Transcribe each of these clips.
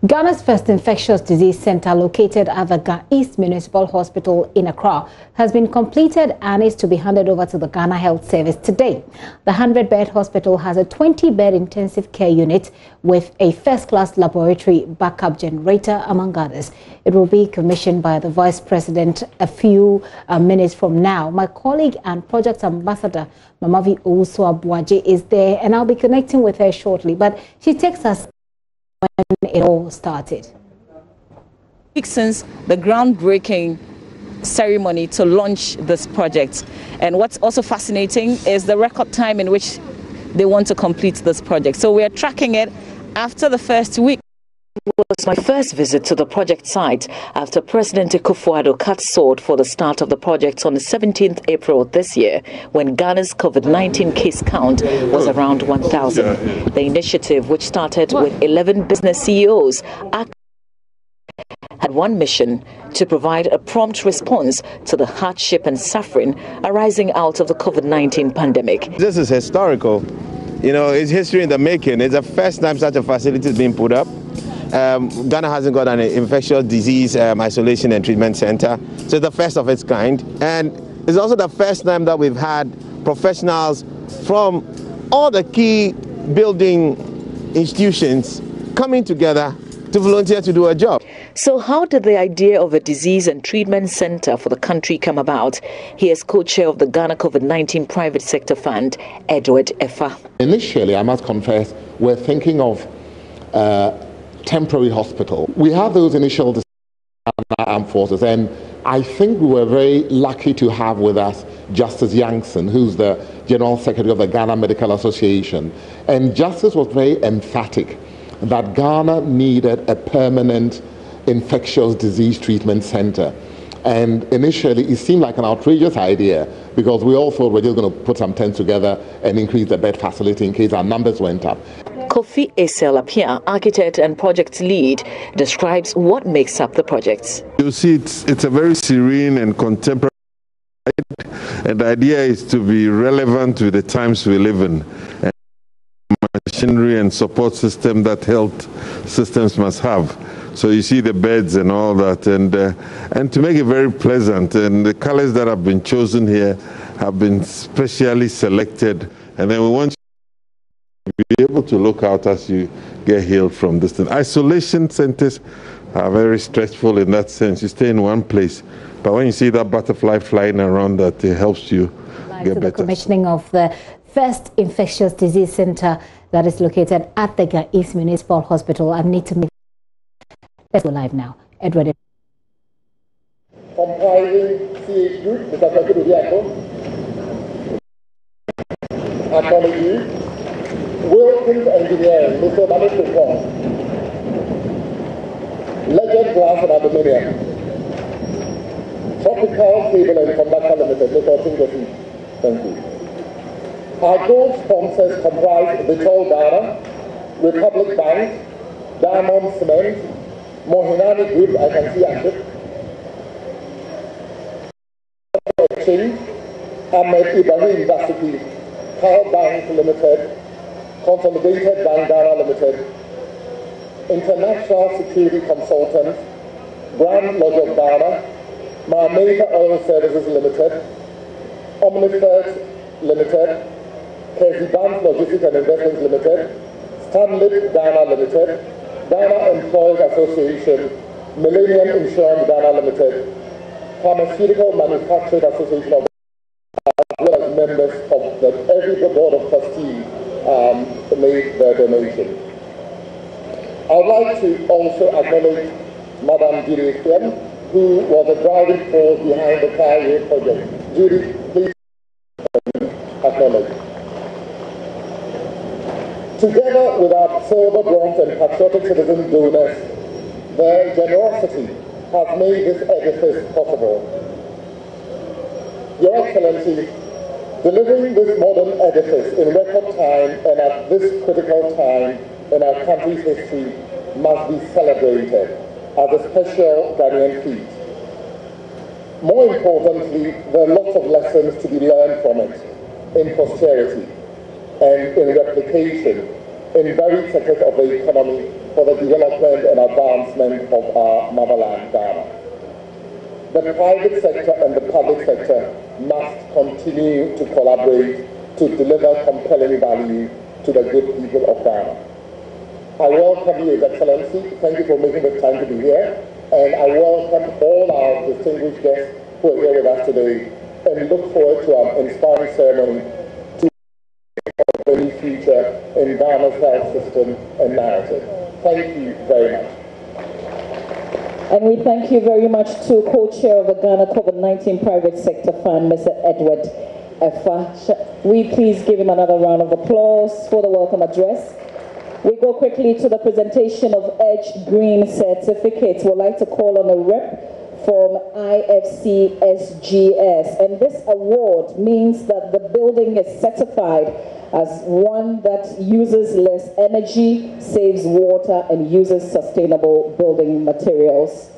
Ghana's first infectious disease center, located at the Ga East Municipal Hospital in Accra, has been completed and is to be handed over to the Ghana Health Service today. The 100-bed hospital has a 20-bed intensive care unit with a first-class laboratory backup generator, among others. It will be commissioned by the Vice President a few minutes from now. My colleague and project ambassador, Mamavi Owusu-Abuaje, is there, and I'll be connecting with her shortly. But she takes us when it all started. Since the groundbreaking ceremony to launch this project, and what's also fascinating is the record time in which they want to complete this project. So we are tracking it after the first week. It was my first visit to the project site after President Akufo-Addo cut short for the start of the project on the 17th April this year, when Ghana's COVID-19 case count was around 1,000. The initiative, which started with 11 business CEOs, had one mission: to provide a prompt response to the hardship and suffering arising out of the COVID-19 pandemic. This is historical. You know, it's history in the making. It's the first time such a facility is being put up. Ghana hasn't got an infectious disease isolation and treatment center, so it's the first of its kind. And it's also the first time that we've had professionals from all the key building institutions coming together to volunteer to do a job. So how did the idea of a disease and treatment center for the country come about? Here's co-chair of the Ghana COVID-19 Private Sector Fund, Edward Effa. Initially, I must confess, we're thinking of temporary hospital. We have those initial decisions in our armed forces, and I think we were very lucky to have with us Justice Yankson, who's the General Secretary of the Ghana Medical Association. And Justice was very emphatic that Ghana needed a permanent infectious disease treatment center. And initially, it seemed like an outrageous idea because we all thought we're just going to put some tents together and increase the bed facility in case our numbers went up. Kofi Esel-Apia, architect and project lead, describes what makes up the project. You see, it's a very serene and contemporary, and the idea is to be relevant to the times we live in. And machinery and support system that health systems must have. So you see the beds and all that, and to make it very pleasant. And the colors that have been chosen here have been specially selected. And then we want you to be able to look out as you get healed from this thing. Isolation centers are very stressful in that sense. You stay in one place, but when you see that butterfly flying around, that it helps you get better. The commissioning of the first infectious disease center that is located at the Ga East Municipal Hospital. I need to make. Let's go live now. Edward. Comprising CH Group, Mr. Kakiru Diako, Acknowledge Wilkins Engineering, Mr. Manu Kupon, Legend Glass and Aluminium, Tropical Cable and Conductor Limited, Mr. Tingofi. Thank you. Our gold sponsors comprise Vitol Ghana, Republic Bank, Diamond Cement, Mohinani Group, I can see active, Exchange, Ahmed Ibrahim University, Carl Bank Limited, Consolidated Bank Ghana Limited, International Security Consultants, Grand Lodge of Ghana, Marmata Oil Services Limited, Omnifert Limited, Kezi Bank Logistics and Investments Limited, Stanley Ghana Limited, Ghana Employees Association, Millennium Insurance Ghana Limited, Pharmaceutical Manufacturers Association of Ghana, as well as members of every board of trustees made their donation. I would like to also acknowledge Madam Judy Kim, who was the driving force behind the Carrier project. Judy, please acknowledge. Together with our silver, bronze and patriotic citizen donors, their generosity has made this edifice possible. Your Excellency, delivering this modern edifice in record time and at this critical time in our country's history must be celebrated as a special Ghanaian feat. More importantly, there are lots of lessons to be learned from it in posterity and in replication in varied sectors of the economy for the development and advancement of our motherland, Ghana. The private sector and the public sector must continue to collaborate to deliver compelling value to the good people of Ghana. I welcome you, His Excellency. Thank you for making the time to be here. And I welcome all our distinguished guests who are here with us today and look forward to our inspiring ceremony to a new future in Ghana's health system and narrative. Thank you very much. And we thank you very much to co-chair of the Ghana COVID-19 Private Sector Fund, Mr. Edward Efa. We please give him another round of applause for the welcome address. We go quickly to the presentation of Edge Green certificates. We'd like to call on a rep from IFC SGS. And this award means that the building is certified as one that uses less energy, saves water, and uses sustainable building materials.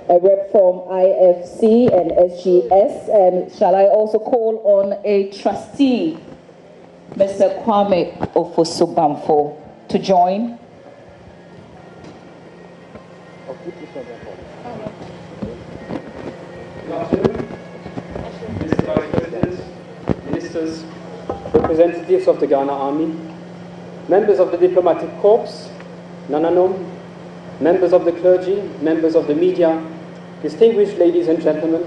A rep from IFC and SGS. And shall I also call on a trustee, Mr. Kwame Ofosobamfo, to join? Good afternoon, Mr. Vice President, Ministers, representatives of the Ghana Army, members of the Diplomatic Corps, Nananom, members of the clergy, members of the media, distinguished ladies and gentlemen.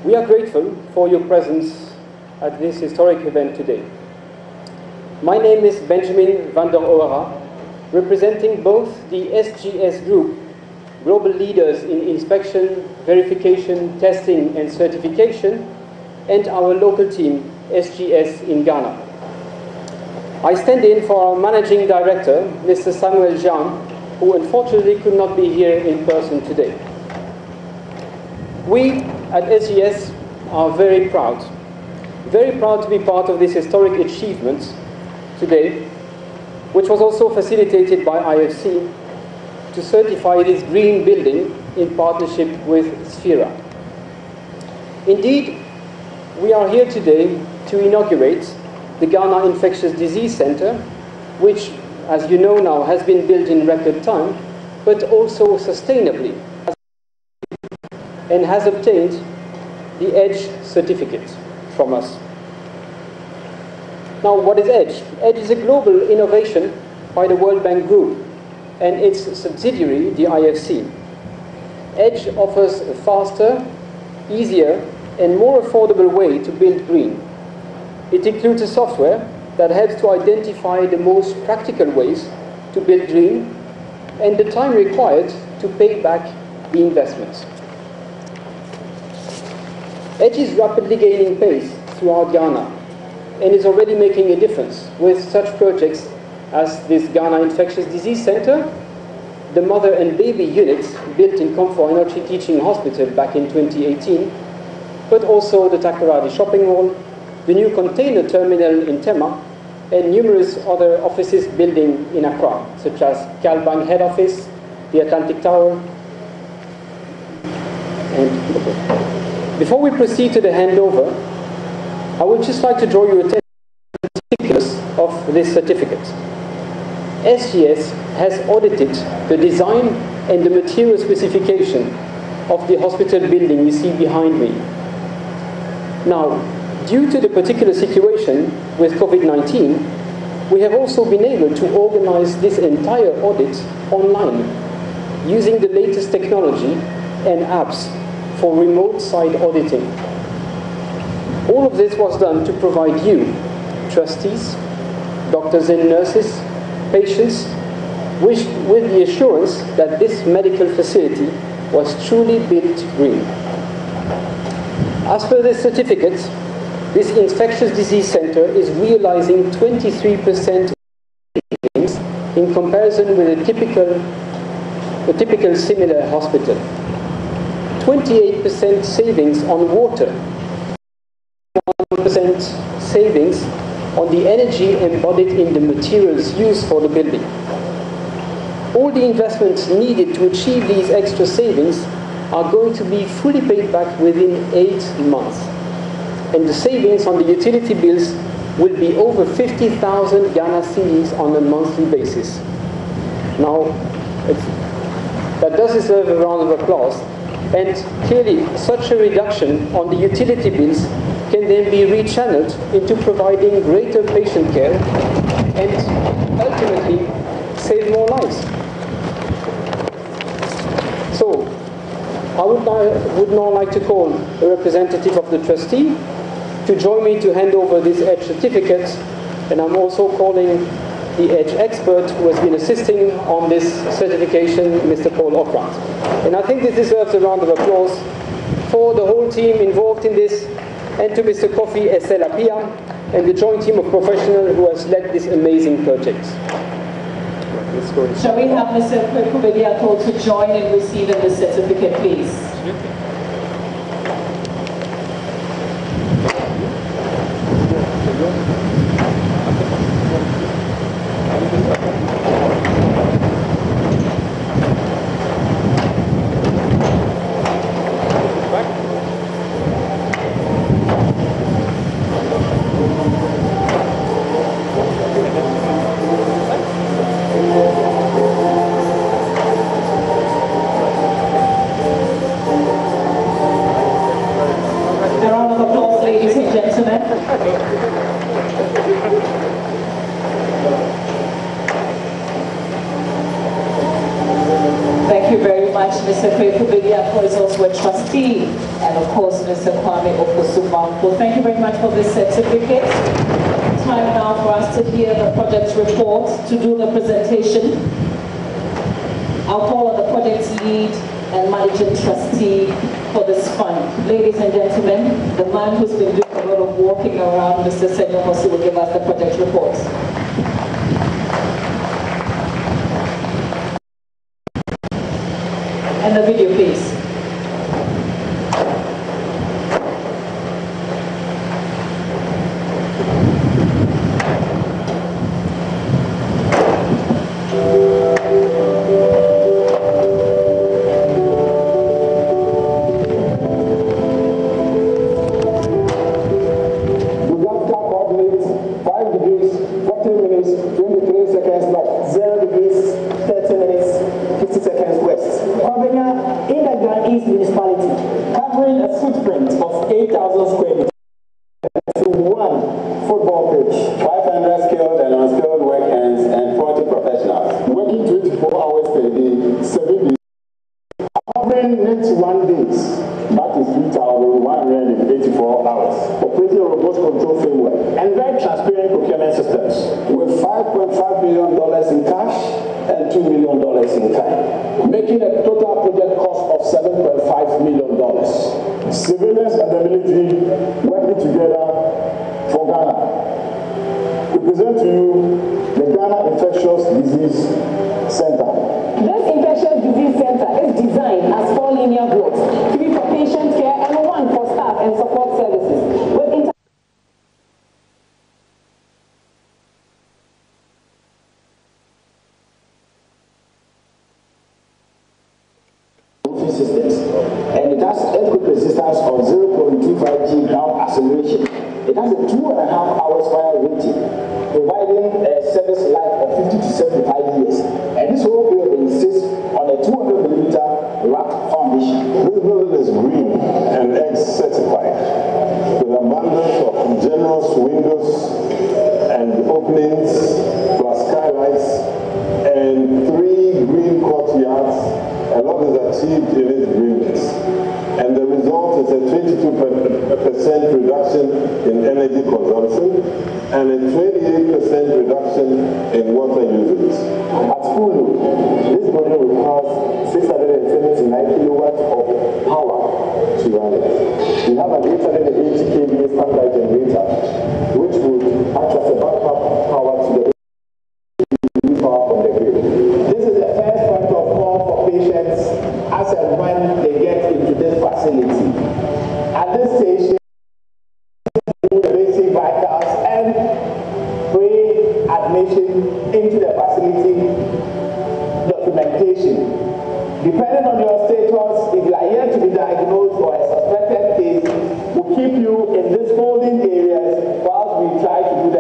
We are grateful for your presence at this historic event today. My name is Benjamin van der Oora, representing both the SGS Group, global leaders in inspection, verification, testing and certification, and our local team, SGS in Ghana. I stand in for our Managing Director, Mr. Samuel Jean, who unfortunately could not be here in person today. We at SGS are very proud to be part of this historic achievement today, which was also facilitated by IFC to certify this green building in partnership with Sphera. Indeed, we are here today to inaugurate the Ghana Infectious Disease Center, which, as you know now, has been built in record time, but also sustainably, and has obtained the EDGE certificate from us. Now, what is EDGE? EDGE is a global innovation by the World Bank Group and its subsidiary, the IFC. EDGE offers a faster, easier, and more affordable way to build green. It includes a software that helps to identify the most practical ways to build green and the time required to pay back the investments. EDGE is rapidly gaining pace throughout Ghana and is already making a difference with such projects as this Ghana Infectious Disease Center, the Mother and Baby Unit built in Komfo Inochi Teaching Hospital back in 2018, but also the Takoradi Shopping Mall, the new container terminal in Tema, and numerous other offices building in Accra, such as Calbank Head Office, the Atlantic Tower. And before we proceed to the handover, I would just like to draw your attention to the particulars of this certificate. SGS has audited the design and the material specification of the hospital building you see behind me. Now, due to the particular situation with COVID-19, we have also been able to organize this entire audit online using the latest technology and apps for remote site auditing. All of this was done to provide you, trustees, doctors and nurses, patients, with the assurance that this medical facility was truly built green. As per this certificate, this infectious disease center is realizing 23% savings in comparison with a typical similar hospital. 28% savings on water, 1% savings on the energy embodied in the materials used for the building. All the investments needed to achieve these extra savings are going to be fully paid back within 8 months. And the savings on the utility bills will be over 50,000 Ghana cedis on a monthly basis. Now, that does deserve a round of applause. And clearly, such a reduction on the utility bills can then be rechanneled into providing greater patient care and ultimately save more lives. So, I would now like to call a representative of the trustee to join me to hand over this EDGE certificate, and I'm also calling the EDGE expert who has been assisting on this certification, Mr. Paul Okrant. And I think this deserves a round of applause for the whole team involved in this, and to Mr. Kofi Esselapia and the joint team of professionals who has led this amazing project. Shall we have Mr. Kwekubegiato to join in receiving the certificate, please? Thank you very much, Mr. Kwekubegiato is also a trustee, and of course, Mr. Kwame Oposuma. Well, thank you very much for this certificate. Time now for us to hear the project report, to do the presentation. I'll call on the project lead and managing trustee for this fund. Ladies and gentlemen, the man who's been doing a lot of walking around, Mr. Senyo Hosi, will give us the project report. And the video, please. keep you in these holding areas whilst we try to do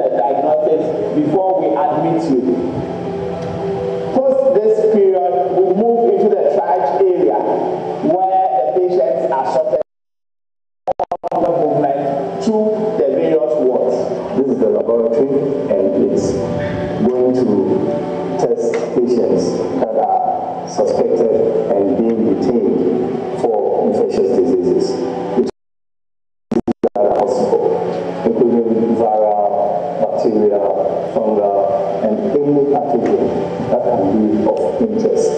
suspected and being retained for infectious diseases, which are possible, including viral, bacterial, fungal, and any pathogen that can be of interest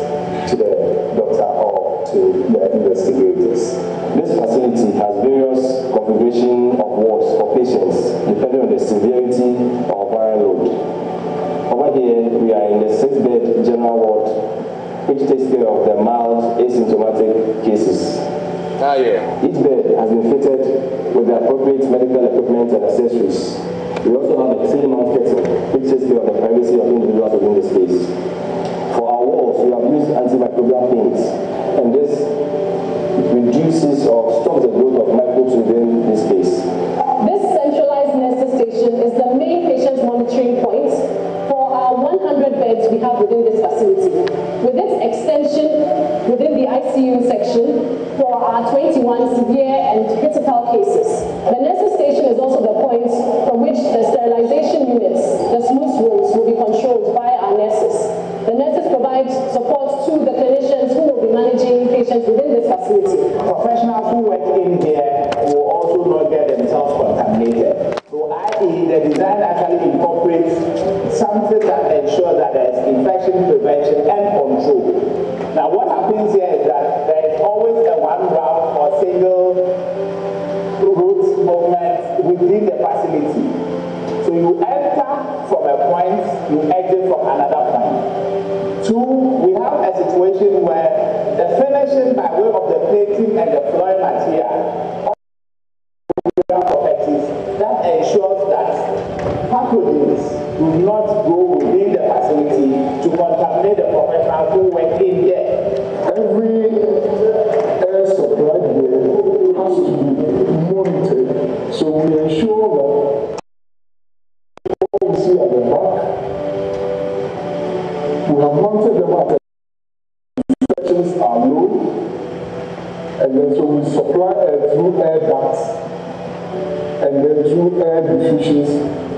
to the doctor or to the investigators. This facility has various configuration of wards for patients depending on the severity or viral load. Over here, we are in the 6-bed general ward, which takes care of the mild asymptomatic cases. Each bed has been fitted with the appropriate medical equipment and accessories. We also have a 3-month kettle, which takes care of the privacy of individuals within the space. For our walls, we have used antimicrobial paints, and this reduces or stops the growth of microbes within this space. This centralized nurses station is the main patient monitoring point for our 100 beds we have within this facility. With its extension within the ICU section for our 21 severe and critical cases. The nurses station is also the point from which the sterilization units, the sluice rooms, will be controlled by our nurses. The nurses provide support to the clinicians who will be managing patients within this facility. Professionals who work in here will also not get themselves contaminated. So i.e. the design actually incorporates something that ensures that there is infection prevention and control. Now what happens here is that there is always a one route or single route movement within the facility. So you enter from a point, you exit from another point. 2, we have a situation where the finishing by way of the plating and the flooring material properties that ensures that pathogens do not go within the facility to contaminate the professionals who work in there. Every air supply here has to be monitored, so we ensure that what we see at the back, we have mounted them at the infections are low, and then so we supply air through air ducts, and then through air diffusions,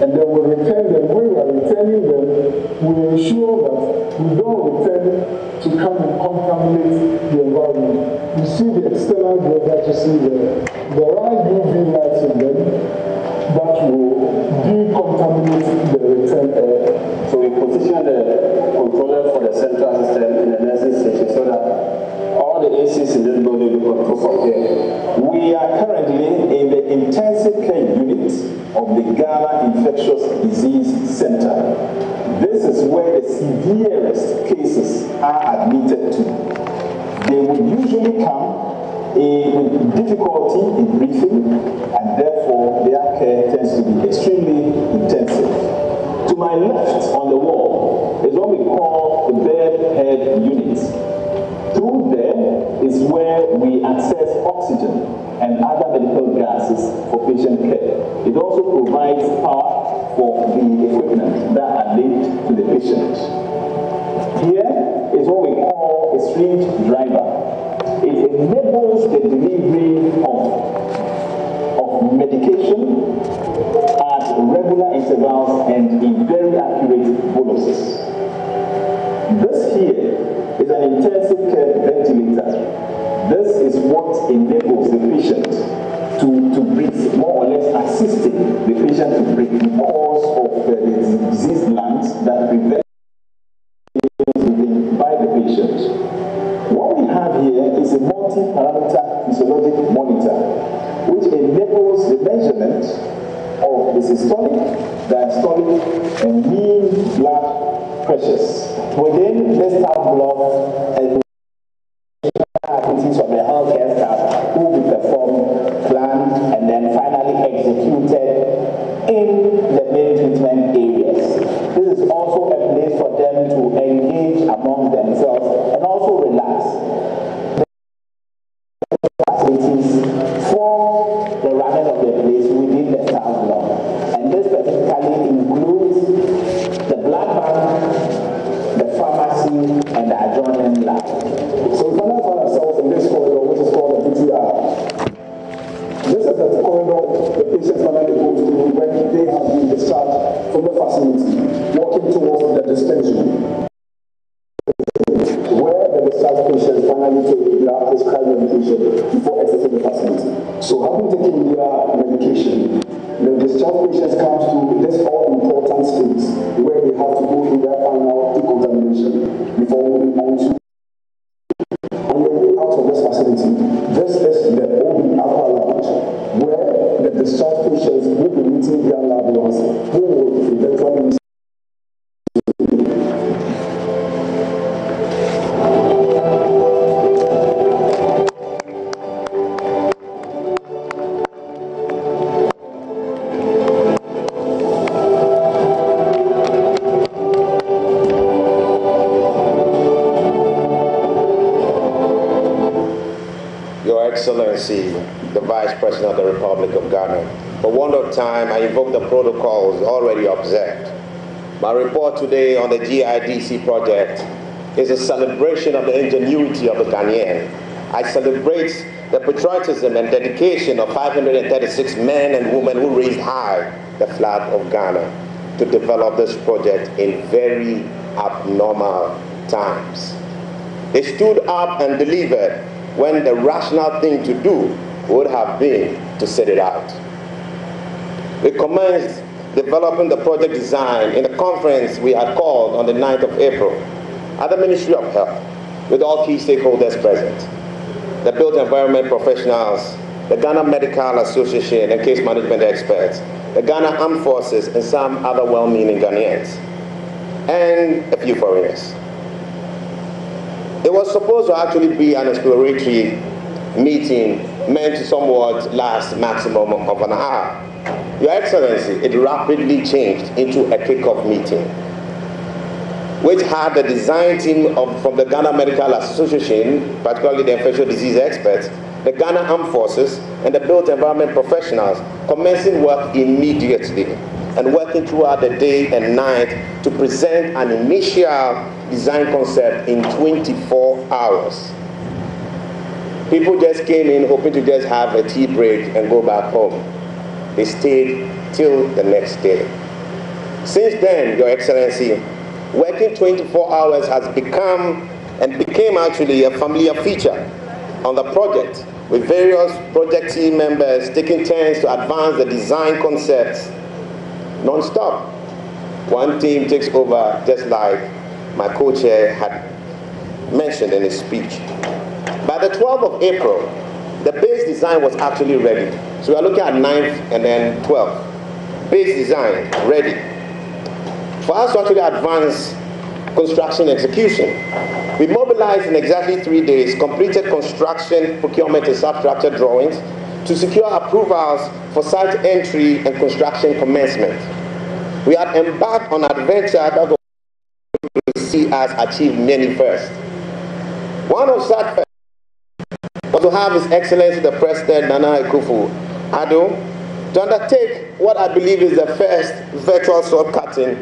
and then we return them. When we are returning them, we ensure that we don't return to come and contaminate the environment. You see the external growth that you see there. There are UV lights in them that will decontaminate the return air. So we position the controller for the central system in the nursing station so that all the ACs in this building will control from here. We are currently in the intensive care unit of the Ghana Infectious Disease Center. This is where the severest cases are admitted to. They would usually come with difficulty in breathing, and therefore their care tends to be extremely intensive. To my left on the wall is what we call the bed head unit. Through there is where we access oxygen and other medical gases for patient care. It also provides power for the equipment that are linked to the patient. Here is what we call a syringe driver. It enables the delivery of medication at regular intervals and in very accurate boluses. This here is an intensive care ventilator. This is what enables the patient to breathe, more or less assisting the patient to breathe because of the disease lungs that prevent breathing by the patient. What we have here is a multi-parameter physiologic monitor, which enables the measurement of the systolic, diastolic, and mean blood pressures. Within this tab block, activities of the healthcare staff will be performed, planned, and then finally executed in the main treatment areas. This is also a place for them to engage among themselves and also relax. The facilities for the running of the place within the staff block, and this specifically includes the blood bank, the pharmacy, and the adjoining lab. So we find ourselves in this corridor, which is called the BTR. This is the corridor the patients normally go to when they have been discharged from the facility, walking towards the dispensary, where the having to grab prescribed medication before exiting the facility. So having taken their medication, the discharge patients come to this all-important stage where they have to go through their final decontamination before moving on to. On your way out of this facility, this is the OB Aqua Lounge, where the discharge patients will be meeting their loved ones who will eventually. Excellency, the Vice President of the Republic of Ghana. For want of time, I invoke the protocols already observed. My report today on the GIDC project is a celebration of the ingenuity of the Ghanaian. I celebrate the patriotism and dedication of 536 men and women who raised high the flag of Ghana to develop this project in very abnormal times. They stood up and delivered when the rational thing to do would have been to sit it out. We commenced developing the project design in a conference we had called on the 9th of April at the Ministry of Health with all key stakeholders present, the built environment professionals, the Ghana Medical Association and case management experts, the Ghana Armed Forces and some other well-meaning Ghanaians, and a few foreigners. It was supposed to actually be an exploratory meeting meant to somewhat last maximum of an hour. Your Excellency, it rapidly changed into a kickoff meeting, which had the design team from the Ghana Medical Association, particularly the infectious disease experts, the Ghana Armed Forces, and the built environment professionals commencing work immediately and working throughout the day and night to present an initial design concept in 24 hours. People just came in hoping to just have a tea break and go back home. They stayed till the next day. Since then, Your Excellency, working 24 hours has become and became actually a familiar feature on the project, with various project team members taking turns to advance the design concepts non-stop. One team takes over, just like my co-chair had mentioned in his speech. By the 12th of April, the base design was actually ready. So we are looking at 9th and then 12th. Base design ready. For us to actually advance construction execution, we mobilized in exactly 3 days, completed construction, procurement and substructure drawings to secure approvals for site entry and construction commencement. We had embarked on an adventure that will see us achieve many firsts. One of such firsts was to have His Excellency the President Nana Akufo-Addo to undertake what I believe is the first virtual sword cutting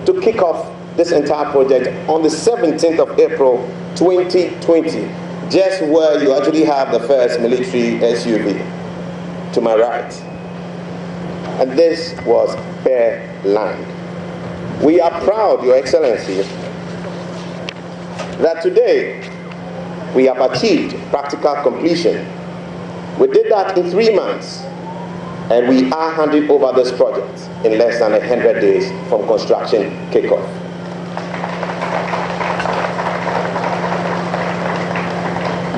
to kick off this entire project on the 17th of April 2020, just where you actually have the first military SUV to my right. And this was bare land. We are proud, Your Excellency, that today we have achieved practical completion. We did that in 3 months, and we are handing over this project in less than 100 days from construction kickoff.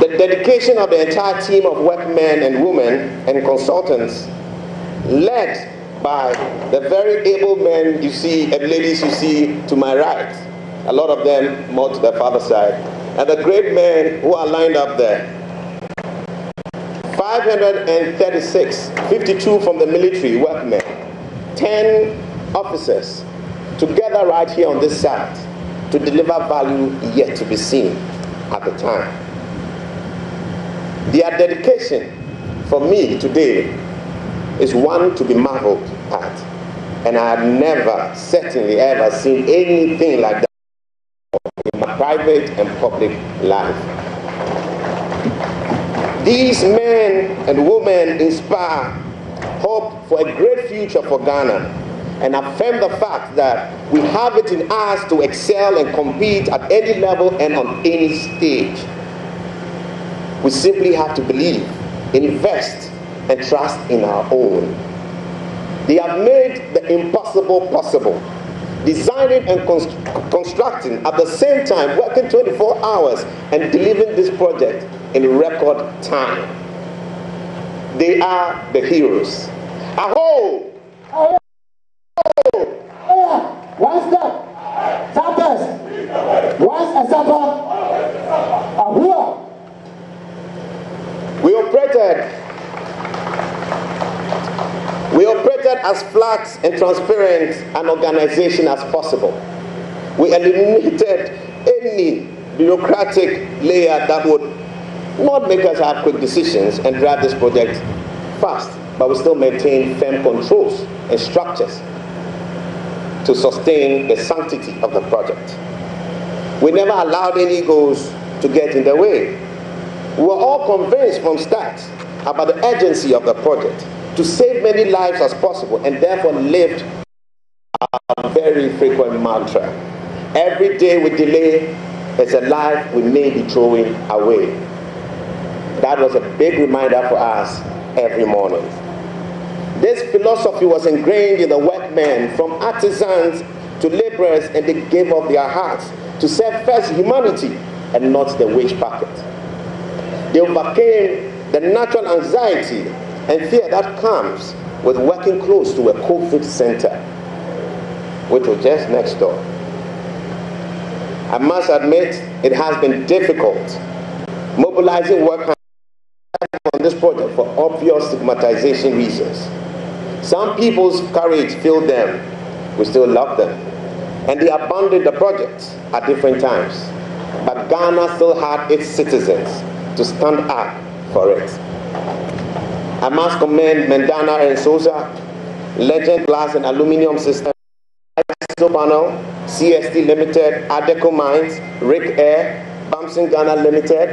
The dedication of the entire team of workmen and women and consultants, led by the very able men you see and ladies you see to my right, a lot of them more to the father side, and the great men who are lined up there. 536, 52 from the military workmen, 10 officers, together right here on this site to deliver value yet to be seen at the time. Their dedication for me today is one to be marveled at. And I have never, certainly ever seen anything like that in my private and public life. These men and women inspire hope for a great future for Ghana and affirm the fact that we have it in us to excel and compete at any level and on any stage. We simply have to believe, invest, and trust in our own. They have made the impossible possible, designing and constructing at the same time, working 24 hours and delivering this project in record time. They are the heroes. Aho! Aho! One step. Tappers. Once a supper. Ahua. We operated as flat and transparent an organization as possible. We eliminated any bureaucratic layer that would not make us have quick decisions and drive this project fast, but we still maintain firm controls and structures to sustain the sanctity of the project. We never allowed any egos to get in the way. We were all convinced from start about the urgency of the project to save many lives as possible, and therefore lived a very frequent mantra. Every day we delay is a life we may be throwing away. That was a big reminder for us every morning. This philosophy was ingrained in the workmen, from artisans to laborers, and they gave up their hearts to serve first humanity and not the wage packet. They overcame the natural anxiety and fear that comes with working close to a COVID center, which was just next door. I must admit, it has been difficult mobilizing workers on this project for obvious stigmatization reasons. Some people's courage failed them. We still love them. And they abandoned the project at different times. But Ghana still had its citizens to stand up for it. I must commend Mendana and Sosa, Legend Glass and Aluminium Systems, Panel, CST Limited, Adeco Mines, Rick Air, Bamson Ghana Limited,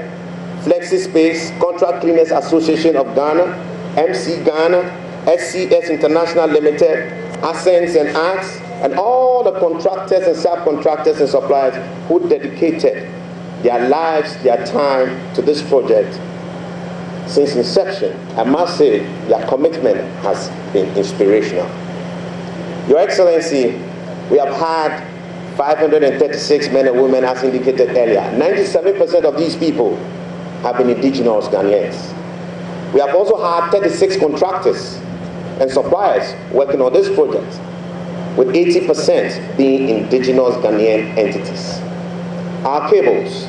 Flexi Space, Contract Cleaners Association of Ghana, MC Ghana, SCS International Limited, Ascents and Arts, and all the contractors and subcontractors and suppliers who dedicated their lives, their time to this project. Since inception, I must say their commitment has been inspirational. Your Excellency, we have had 536 men and women, as indicated earlier. 97% of these people have been indigenous Ghanaians. We have also had 36 contractors and suppliers working on this project, with 80% being indigenous Ghanaian entities. Our cables,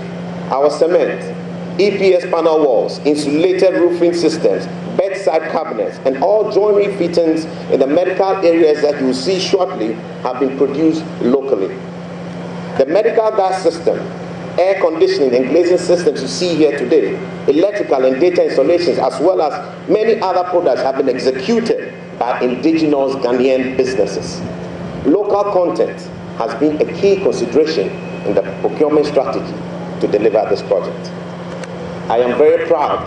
our cement, EPS panel walls, insulated roofing systems, bedside cabinets, and all joinery fittings in the medical areas that you will see shortly have been produced locally. The medical gas system, air conditioning and glazing systems you see here today, electrical and data installations, as well as many other products have been executed by indigenous Ghanaian businesses. Local content has been a key consideration in the procurement strategy to deliver this project. I am very proud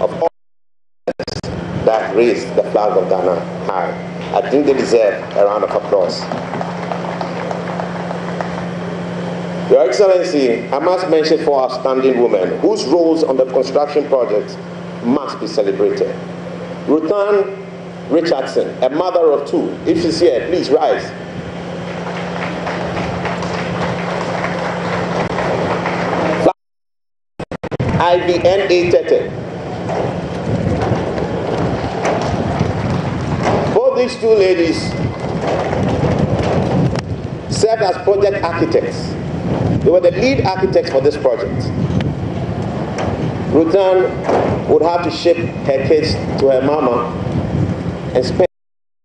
of all that raised the flag of Ghana high. I think they deserve a round of applause. Your Excellency, I must mention 4 outstanding women whose roles on the construction project must be celebrated. Ruthann Richardson, a mother of 2. If she's here, please rise. IVNA Tete. Both these 2 ladies served as project architects. They were the lead architects for this project. Ruthann would have to ship her kids to her mama and spend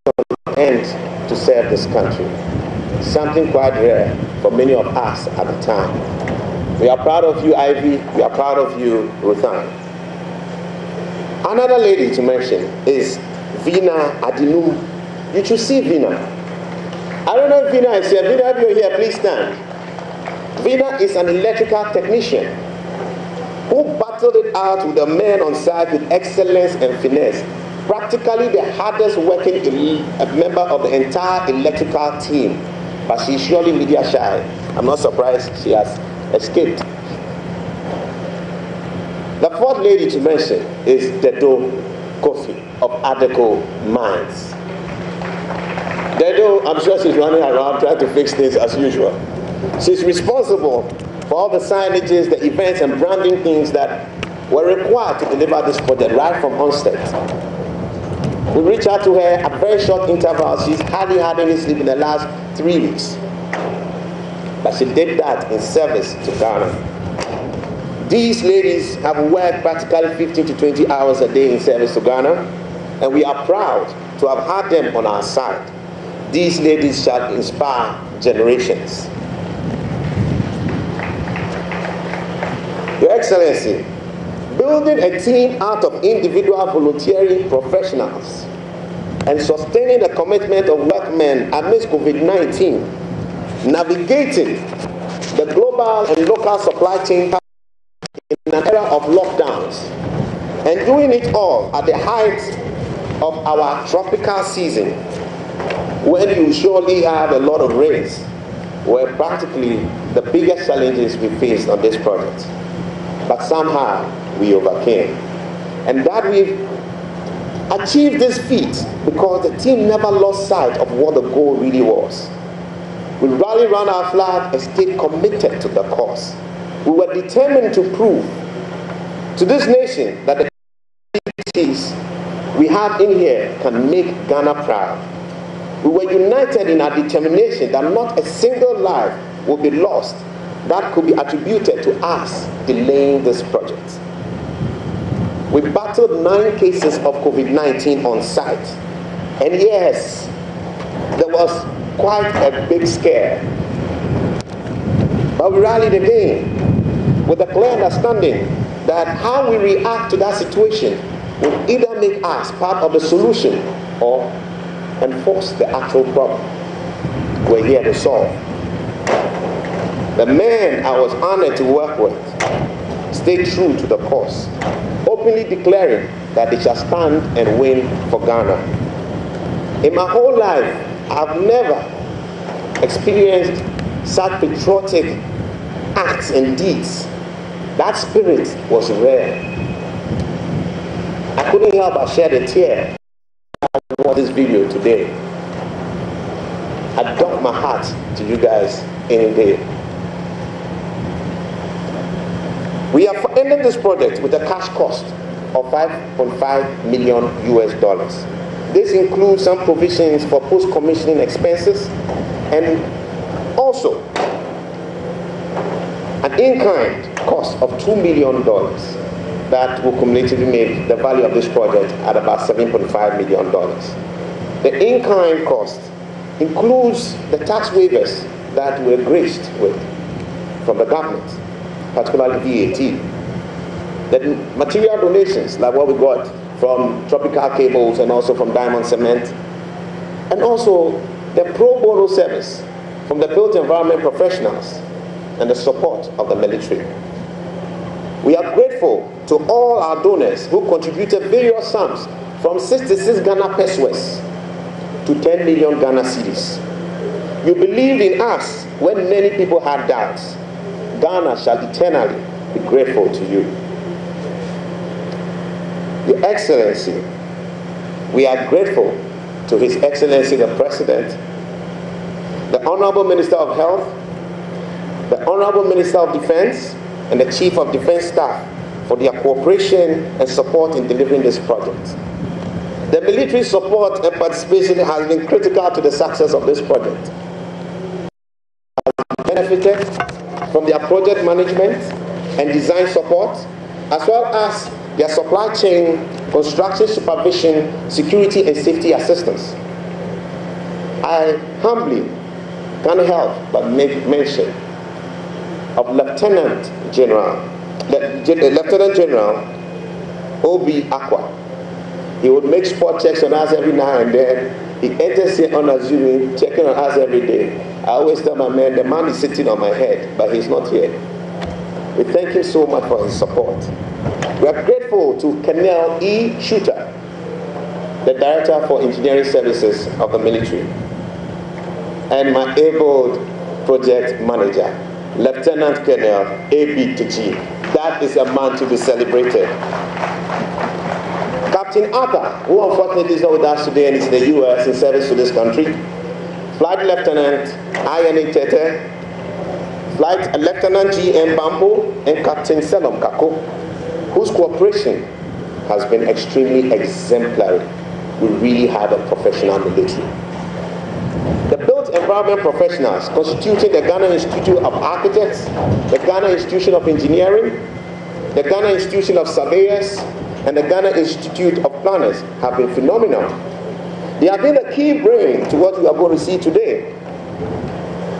on end to serve this country. Something quite rare for many of us at the time. We are proud of you, Ivy. We are proud of you, Ruthann. Another lady to mention is Vina Adinu. You should see Vina. I don't know if Vina is here. Vina, if you're here, please stand. Vina is an electrical technician who battled it out with the men on site with excellence and finesse. Practically the hardest working member of the entire electrical team. But she's surely media shy. I'm not surprised she has escaped. The fourth lady to mention is Dedo Kofi of Adeko Mines. Dedo, I'm sure she's running around trying to fix things as usual. She's responsible for all the signages, the events, and branding things that were required to deliver this project right from onset. We reached out to her at very short intervals. She's hardly had any sleep in the last 3 weeks. But she did that in service to Ghana. These ladies have worked practically 15 to 20 hours a day in service to Ghana, and we are proud to have had them on our side. These ladies shall inspire generations. Your Excellency, building a team out of individual volunteering professionals and sustaining the commitment of workmen amidst COVID-19, navigating the global and local supply chain in an era of lockdowns, and doing it all at the height of our tropical season, when you surely have a lot of rains, were practically the biggest challenges we faced on this project. But somehow we overcame. And that we've achieved this feat because the team never lost sight of what the goal really was. We rallied around our flag and stayed committed to the cause. We were determined to prove to this nation that the activities we have in here can make Ghana proud. We were united in our determination that not a single life will be lost that could be attributed to us delaying this project. We battled 9 cases of COVID-19 on site. And yes, there was quite a big scare. But we rallied again with a clear understanding that how we react to that situation will either make us part of the solution or enforce the actual problem we're here to solve. The men I was honored to work with stayed true to the cause, openly declaring that they shall stand and win for Ghana. In my whole life, I've never experienced such patriotic acts and deeds. That spirit was rare. I couldn't help but shed a tear for this video today. I dock my hat to you guys any day. We have ended this project with a cash cost of $5.5 million US. This includes some provisions for post-commissioning expenses and also an in-kind cost of $2 million that will cumulatively make the value of this project at about $7.5 million. The in-kind cost includes the tax waivers that we're graced with from the government, particularly VAT. The material donations, like what we got from Tropical Cables and also from Diamond Cement, and also the pro bono service from the built environment professionals and the support of the military. We are grateful to all our donors who contributed various sums from 66 Ghana pesos to 10 million Ghana cedis. You believed in us when many people had doubts. Ghana shall eternally be grateful to you. Your Excellency, we are grateful to His Excellency the President, the Honorable Minister of Health, the Honorable Minister of Defense, and the Chief of Defense Staff for their cooperation and support in delivering this project. The military support and participation has been critical to the success of this project. Benefited from their project management and design support, as well as their supply chain, construction supervision, security and safety assistance. I humbly can't help but make mention of Lieutenant General O.B. Aqua. He would make spot checks on us every now and then. He enters here unassuming, checking on us every day. I always tell my man, the man is sitting on my head, but he's not here. We thank him so much for his support. We are grateful to Colonel E. Shooter, the Director for Engineering Services of the military, and my able project manager, Lieutenant Colonel A.B. Tiji. That is a man to be celebrated. Captain Arthur, who unfortunately is not with us today and is in the U.S. in service to this country. Flight Lieutenant I.N.A. Tete, Flight Lieutenant G.M. Bambo, and Captain Selom Kako, whose cooperation has been extremely exemplary. We really have a professional military. The built environment professionals constituting the Ghana Institute of Architects, the Ghana Institution of Engineering, the Ghana Institution of Surveyors, and the Ghana Institute of Planners have been phenomenal. They have been a key brain to what we are going to see today.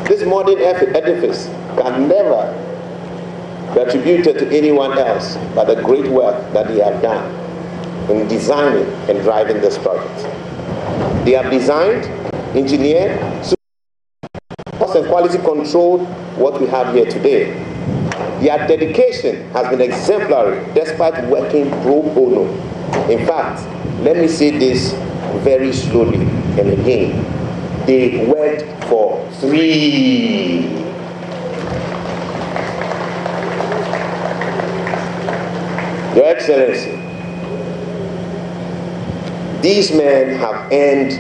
This modern edifice can never be attributed to anyone else but the great work that they have done in designing and driving this project. They have designed, engineered, cost and quality controlled what we have here today. Their dedication has been exemplary despite working pro bono. In fact, let me say this very slowly and again. They worked for free. Your Excellency, these men have earned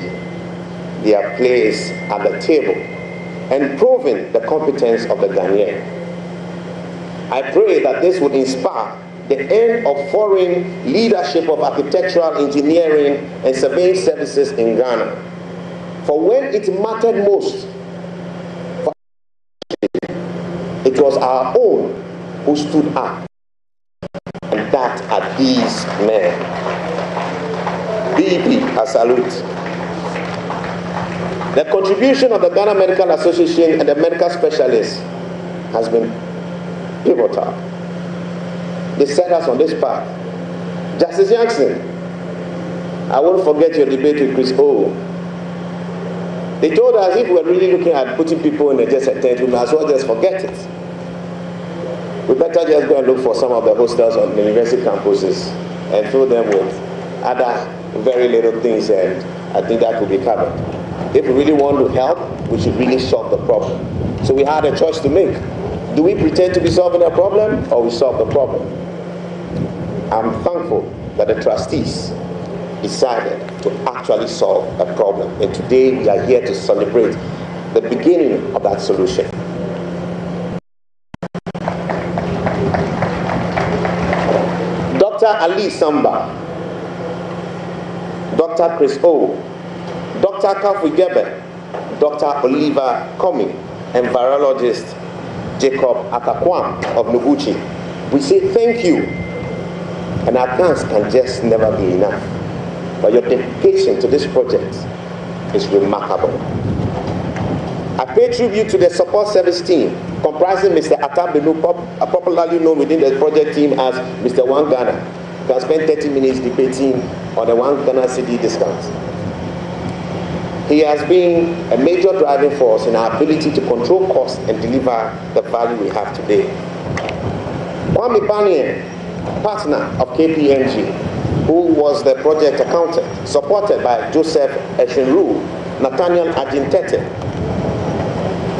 their place at the table and proven the competence of the Ghanaian. I pray that this will inspire the end of foreign leadership of architectural, engineering, and surveying services in Ghana. For when it mattered most, it was our own who stood up, and that are these men. BEP, I salute. The contribution of the Ghana Medical Association and the medical specialists has been pivotal. They set us on this path. Justice Jackson, I won't forget your debate with Chris O. They told us if we were really looking at putting people in just a tent, we might as well just forget it. We better just go and look for some of the hostels on the university campuses and fill them with other very little things, and I think that will be covered. If we really want to help, we should really solve the problem. So we had a choice to make. Do we pretend to be solving a problem, or we solve the problem? I'm thankful that the trustees decided to actually solve a problem, and today we are here to celebrate the beginning of that solution. Dr. Ali Samba, Dr. Chris O, Dr. Kafu Gebe, Dr. Oliver Comey, and virologist Jacob Akakwam of Noguchi. We say thank you, and our thanks can just never be enough. But your dedication to this project is remarkable. I pay tribute to the support service team, comprising Mr. Atabenu, popularly known within the project team as Mr. One Ghana. You can spend 30 minutes debating on the One Ghana CD discount. He has been a major driving force in our ability to control costs and deliver the value we have today. Kwame Banyan, partner of KPMG, who was the project accountant, supported by Joseph Eshinru, Nathaniel Ajintete,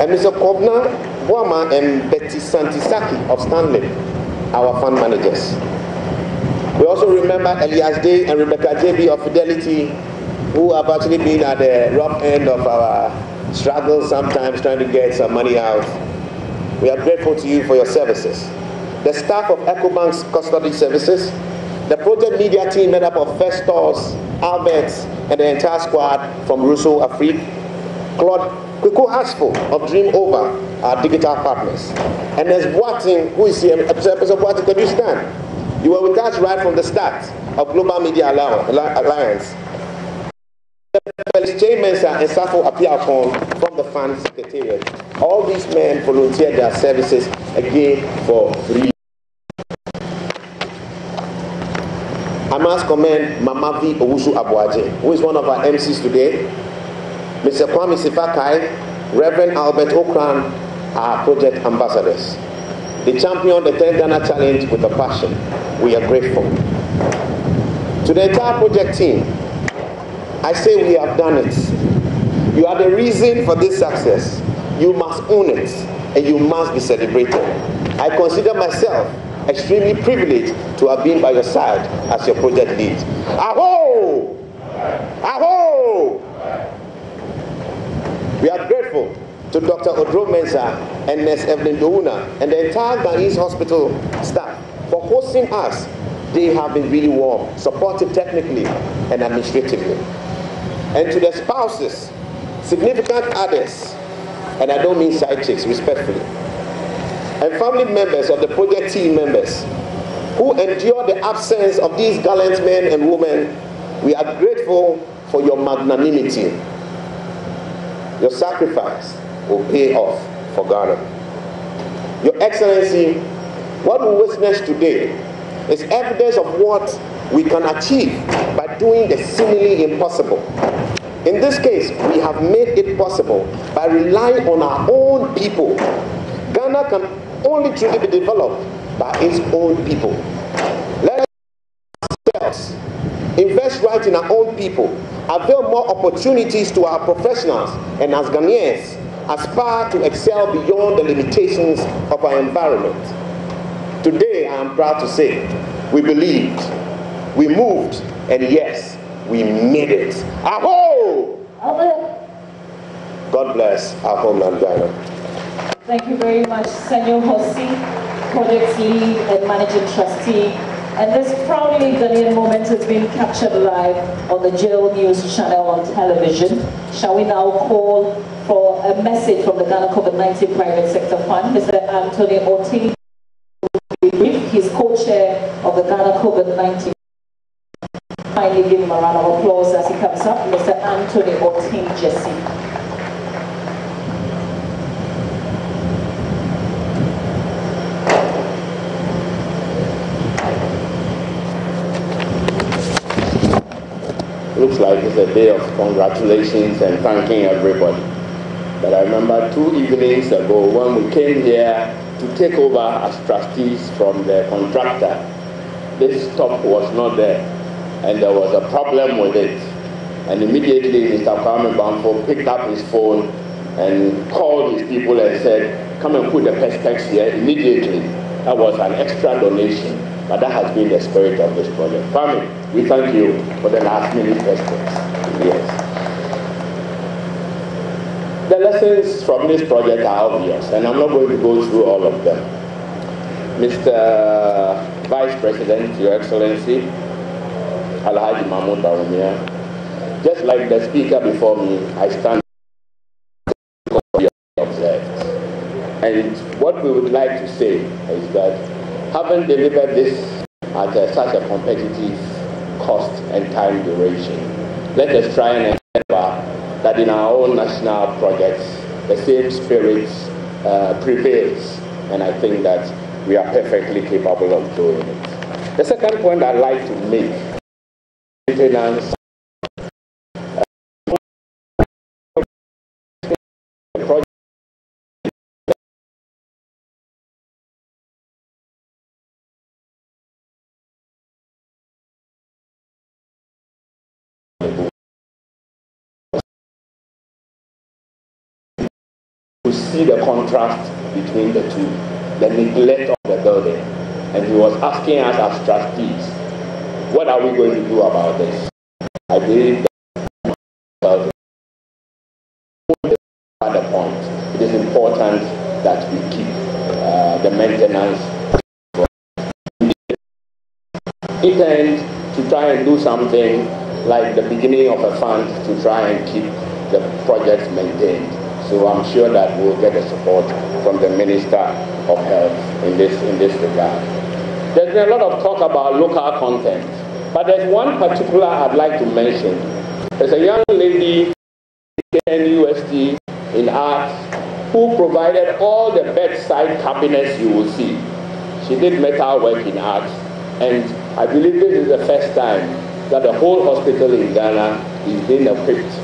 and Mr. Kobna Bawumia and Betty Santisaki of Stanley, our fund managers. We also remember Elias Day and Rebecca JB of Fidelity, who have actually been at the rough end of our struggle, sometimes trying to get some money out. We are grateful to you for your services. The staff of EcoBank's custody services, the project media team made up of Festus, Alberts, and the entire squad from Rousseau Afrique, Claude Kweko Hasfo of Dream Over, our digital partners, and there's Boating, who is here. Professor Boating, can you stand? You were with us right from the start of Global Media Alliance. Felix J. Mensah and Safo Apiakon from the Fund Secretariat. All these men volunteered their services again for free. I must commend Mamavi Owusu Abuaje, who is one of our MCs today, Mr. Kwame Sifakai, Reverend Albert Okran, our project ambassadors. They championed the 10 Ghana Challenge with a passion. We are grateful. To the entire project team, I say we have done it. You are the reason for this success. You must own it. and you must be celebrated. I consider myself extremely privileged to have been by your side as your project lead. Aho! Aho! We are grateful to Dr. Odro Mensah and Nurse Evelyn Douna and the entire Ghanese hospital staff for hosting us. They have been really warm, supportive technically and administratively. And to the spouses, significant others, and I don't mean side chicks, respectfully, and family members of the project team members who endure the absence of these gallant men and women, we are grateful for your magnanimity. Your sacrifice will pay off for Ghana. Your Excellency, what we witnessed today is evidence of what we can achieve by doing the seemingly impossible. In this case, we have made it possible by relying on our own people. Ghana can only truly be developed by its own people. Let us invest right in our own people, avail more opportunities to our professionals, and as Ghanaians, aspire to excel beyond the limitations of our environment. Today, I am proud to say, we believed, we moved, and yes, we made it. Aho! God bless our homeland, Ghana. Thank you very much, Senor Hossi, Project Lead and Managing Trustee. And this proudly Ghanaian moment has been captured live on the Joynews channel on television. Shall we now call for a message from the Ghana COVID-19 Private Sector Fund, Mr. Anthony Otin. He's co-chair of the Ghana COVID-19. Kindly give him a round of applause as he comes up. Mr. Anthony Otin Jesse. Looks like it's a day of congratulations and thanking everybody. But I remember 2 evenings ago when we came here to take over as trustees from the contractor, this stop was not there and there was a problem with it. And immediately Mr. Kwame Bamfo picked up his phone and called his people and said, come and put the perspex here immediately. That was an extra donation, but that has been the spirit of this project. Kwame, we thank you for the last minute perspex. Yes. The lessons from this project are obvious, and I'm not going to go through all of them. Mr. Vice President, Your Excellency, Alhaji Mahmoud Bawumia, just like the speaker before me, I stand to be observed. And what we would like to say is that having delivered this at such a competitive cost and time duration, let us try and endeavor that in our own national projects, the same spirit prevails. And I think that we are perfectly capable of doing it. The second point I'd like to make, maintenance. To see the contrast between the two, the neglect of the building. And he was asking us as trustees, what are we going to do about this? I believe that at the point, it is important that we keep the maintenance intent to try and do something like the beginning of a fund to try and keep the project maintained. So I'm sure that we'll get the support from the Minister of Health in this regard. There's been a lot of talk about local content, but there's one particular I'd like to mention. There's a young lady in UST in arts who provided all the bedside cabinets you will see. She did metal work in arts, and I believe this is the first time that the whole hospital in Ghana is being equipped .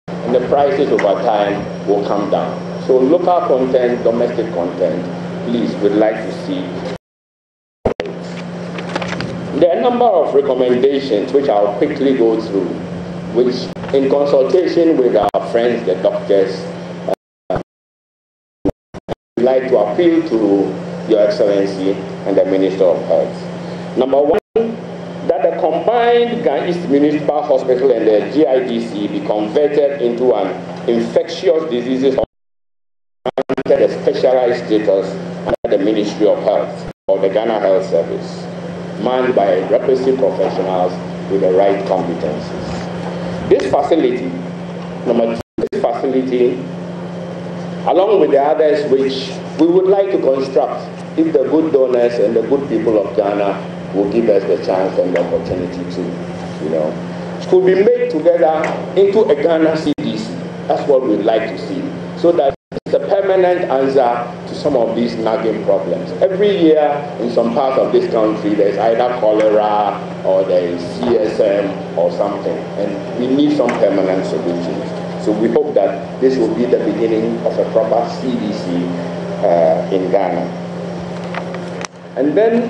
And the prices over time will come down. So local content, domestic content please, we'd like to see. There are a number of recommendations which I'll quickly go through, which in consultation with our friends, the doctors, we'd like to appeal to Your Excellency and the Minister of Health. Number one, that the combined Ghana East Municipal Hospital and the GIDC be converted into an infectious diseases under the specialized status under the Ministry of Health or the Ghana Health Service, manned by requisite professionals with the right competencies. This facility, number two, this facility, along with the others which we would like to construct, if the good donors and the good people of Ghana will give us the chance and the opportunity to, could be made together into a Ghana CDC. That's what we'd like to see, so that it's a permanent answer to some of these nagging problems. Every year in some part of this country, there's either cholera or there is CSM or something, and we need some permanent solutions. So we hope that this will be the beginning of a proper CDC in Ghana. And then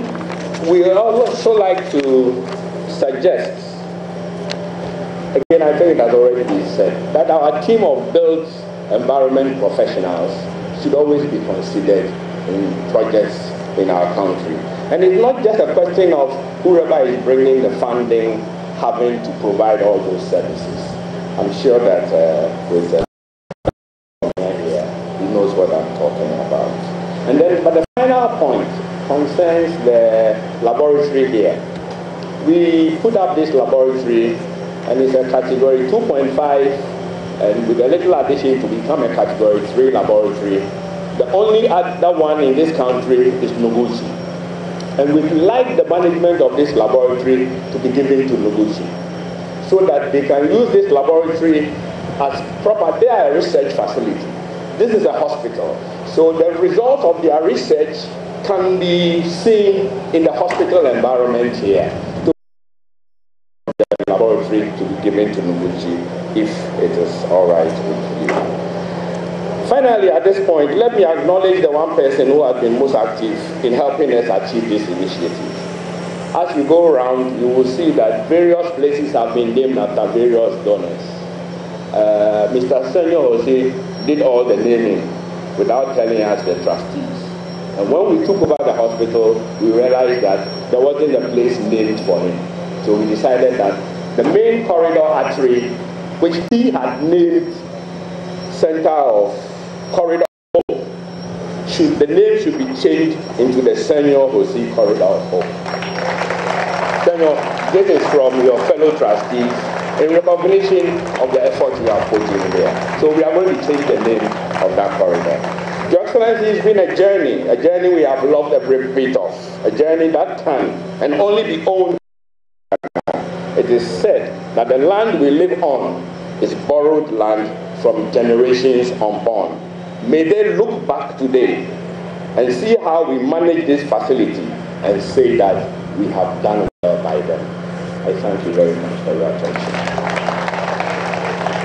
we would also like to suggest, again, I think it has already been said, that our team of built environment professionals should always be considered in projects in our country. And it's not just a question of whoever is bringing the funding having to provide all those services. I'm sure that with here, he knows what I'm talking about. And then, but the final point concerns the laboratory here. We put up this laboratory, and it's a category 2.5, and with a little addition to become a category 3 laboratory. The only other one in this country is Noguchi. And we'd like the management of this laboratory to be given to Noguchi, so that they can use this laboratory as proper. They are a research facility. This is a hospital. So the results of their research can be seen in the hospital environment here. The laboratory to be given to Noguchi, if it is all right with you. Finally, at this point, let me acknowledge the one person who has been most active in helping us achieve this initiative. As you go around, you will see that various places have been named after various donors. Mr. Senyo Jose did all the naming without telling us the trustees. And when we took over the hospital, we realized that there wasn't a place named for him. So we decided that the main corridor artery, which he had named Center of Corridor, the name should be changed into the Senor Jose Corridor of Hope. Senor, this is from your fellow trustees in recognition of the effort you have put in there. So we are going to change the name of that corridor. Your Excellency, it's been a journey we have loved every bit of, a journey that can and only be owned. It is said that the land we live on is borrowed land from generations unborn. May they look back today and see how we manage this facility and say that we have done well by them. I thank you very much for your attention.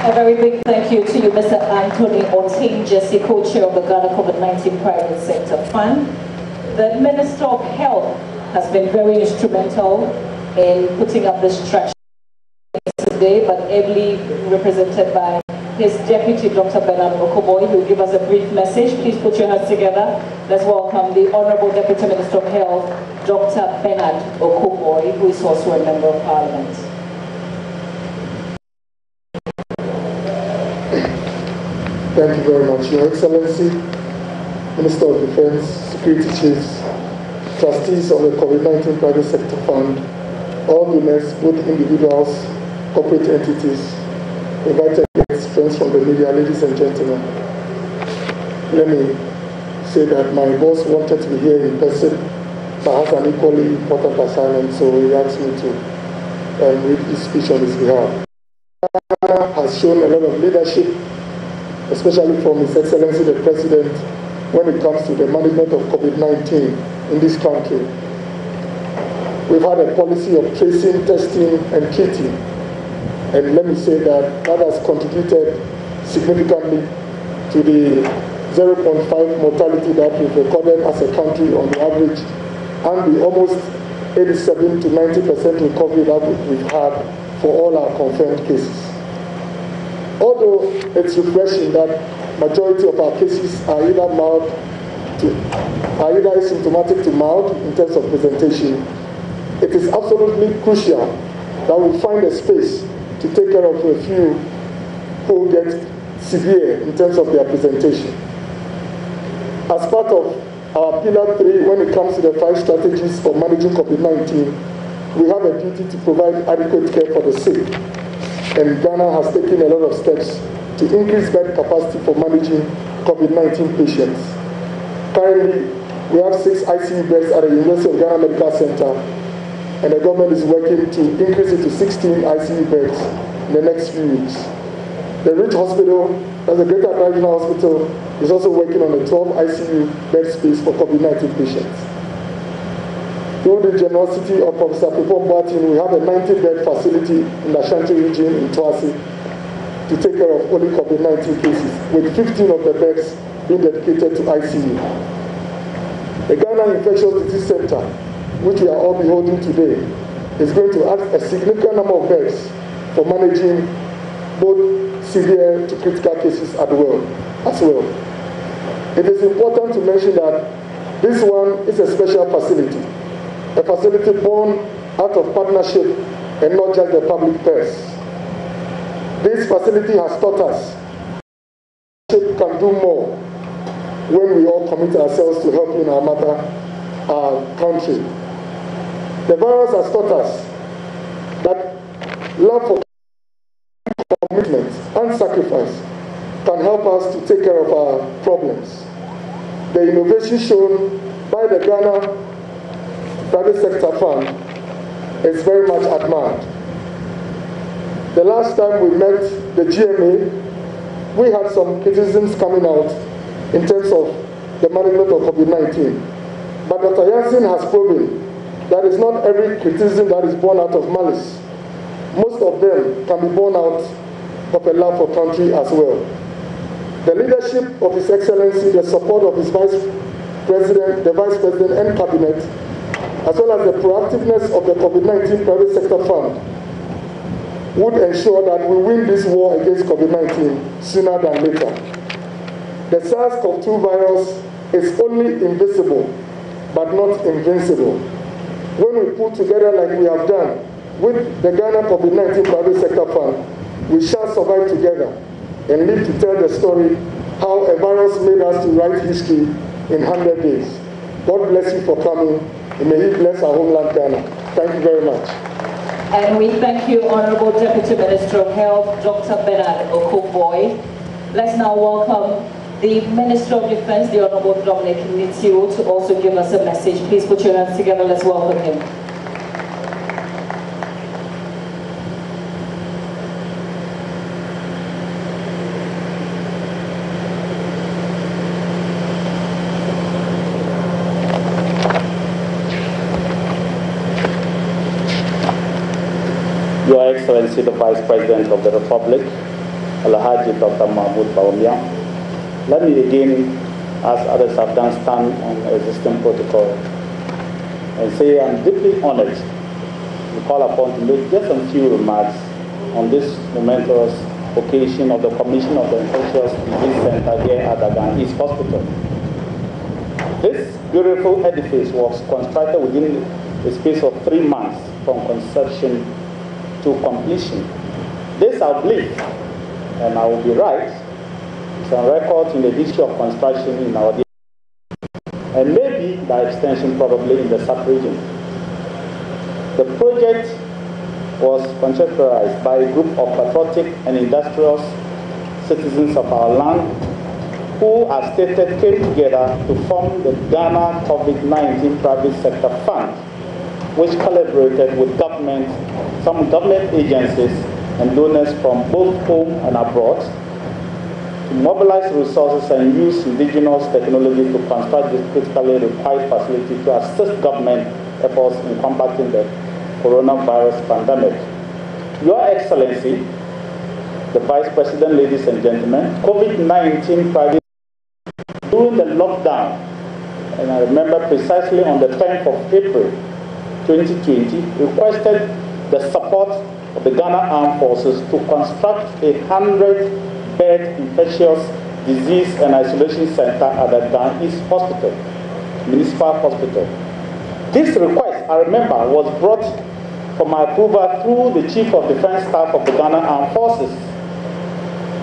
A very big thank you to you, Mr. Anthony Otin, Jesse, co-chair of the Ghana COVID-19 Private Sector Fund. The Minister of Health has been very instrumental in putting up this structure today, but ably represented by his deputy, Dr. Bernard Okoboy, who will give us a brief message. Please put your hands together. Let's welcome the Honorable Deputy Minister of Health, Dr. Bernard Okoboy, who is also a Member of Parliament. Thank you very much, Your Excellency, Minister of Defense, Security Chiefs, trustees of the COVID-19 Private Sector Fund, all donors, both individuals, corporate entities, invited guests, friends from the media, ladies and gentlemen. Let me say that my boss wanted to be here in person, but has an equally important assignment, so he asked me to read his speech on his behalf. Ghana has shown a lot of leadership, especially from His Excellency the President, when it comes to the management of COVID-19 in this country. We've had a policy of tracing, testing, and treating. And let me say that that has contributed significantly to the 0.5 mortality that we've recorded as a country on the average, and the almost 87 to 90% recovery that we've had for all our confirmed cases. Although it's refreshing that majority of our cases are either asymptomatic to mild in terms of presentation, it is absolutely crucial that we find a space to take care of a few who get severe in terms of their presentation. As part of our Pillar 3, when it comes to the 5 strategies for managing COVID-19, we have a duty to provide adequate care for the sick. And Ghana has taken a lot of steps to increase bed capacity for managing COVID-19 patients. Currently, we have 6 ICU beds at the University of Ghana Medical Center, and the government is working to increase it to 16 ICU beds in the next few weeks. The Ridge Hospital, as a Greater Accra Regional Hospital, is also working on a 12 ICU bed space for COVID-19 patients. Through the generosity of Professor Pipon Martin, we have a 90-bed facility in the Ashanti region in Twasi to take care of only COVID-19 cases, with 15 of the beds being dedicated to ICU. The Ghana Infectious Disease Center, which we are all beholding today, is going to add a significant number of beds for managing both severe to critical cases as well. It is important to mention that this one is a special facility, a facility born out of partnership and not just the public purse. This facility has taught us we can do more when we all commit ourselves to helping our country. The virus has taught us that love for commitment and sacrifice can help us to take care of our problems. The innovation shown by the Ghana Private Sector Fund is very much admired. The last time we met the GMA, we had some criticisms coming out in terms of the management of COVID-19. But Dr. Jansen has proven that it's not every criticism that is born out of malice. Most of them can be born out of a love for country as well. The leadership of His Excellency, the support of his Vice President, the Vice President and Cabinet, as well as the proactiveness of the COVID-19 Private Sector Fund would ensure that we win this war against COVID-19 sooner than later. The SARS-CoV-2 virus is only invisible, but not invincible. When we put together like we have done with the Ghana COVID-19 Private Sector Fund, we shall survive together and live to tell the story how a virus made us to write history in 100 days. God bless you for coming, and may He bless our homeland Ghana. Thank you very much. And we thank you, Honorable Deputy Minister of Health, Dr. Bernard Okokboy. Let's now welcome the Minister of Defense, the Honorable Dominic Nitio, to also give us a message. Please put your hands together. Let's welcome him. Your Excellency, the Vice President of the Republic, Alhaji Dr. Bawumia, let me again, as others have done, stand on existing protocol and say I'm deeply honored to call upon to make just a few remarks on this momentous occasion of the commission of the Infectious Disease Center here at the Ghana East Hospital. This beautiful edifice was constructed within a space of 3 months from conception to completion. This, I believe, and I will be right, is on record in the history of construction in our day, and maybe by extension probably in the sub-region. The project was conceptualized by a group of patriotic and industrious citizens of our land who, as stated, came together to form the Ghana COVID-19 Private Sector Fund, which collaborated with government, some government agencies and donors from both home and abroad to mobilize resources and use indigenous technology to construct this critically required facility to assist government efforts in combating the coronavirus pandemic. Your Excellency, the Vice President, ladies and gentlemen, COVID-19 private during the lockdown, and I remember precisely on the 10th of April 2020, requested the support of the Ghana Armed Forces to construct a 100-bed infectious disease and isolation center at the Ghana East Hospital, Municipal Hospital. This request, I remember, was brought for my approval through the Chief of Defense Staff of the Ghana Armed Forces.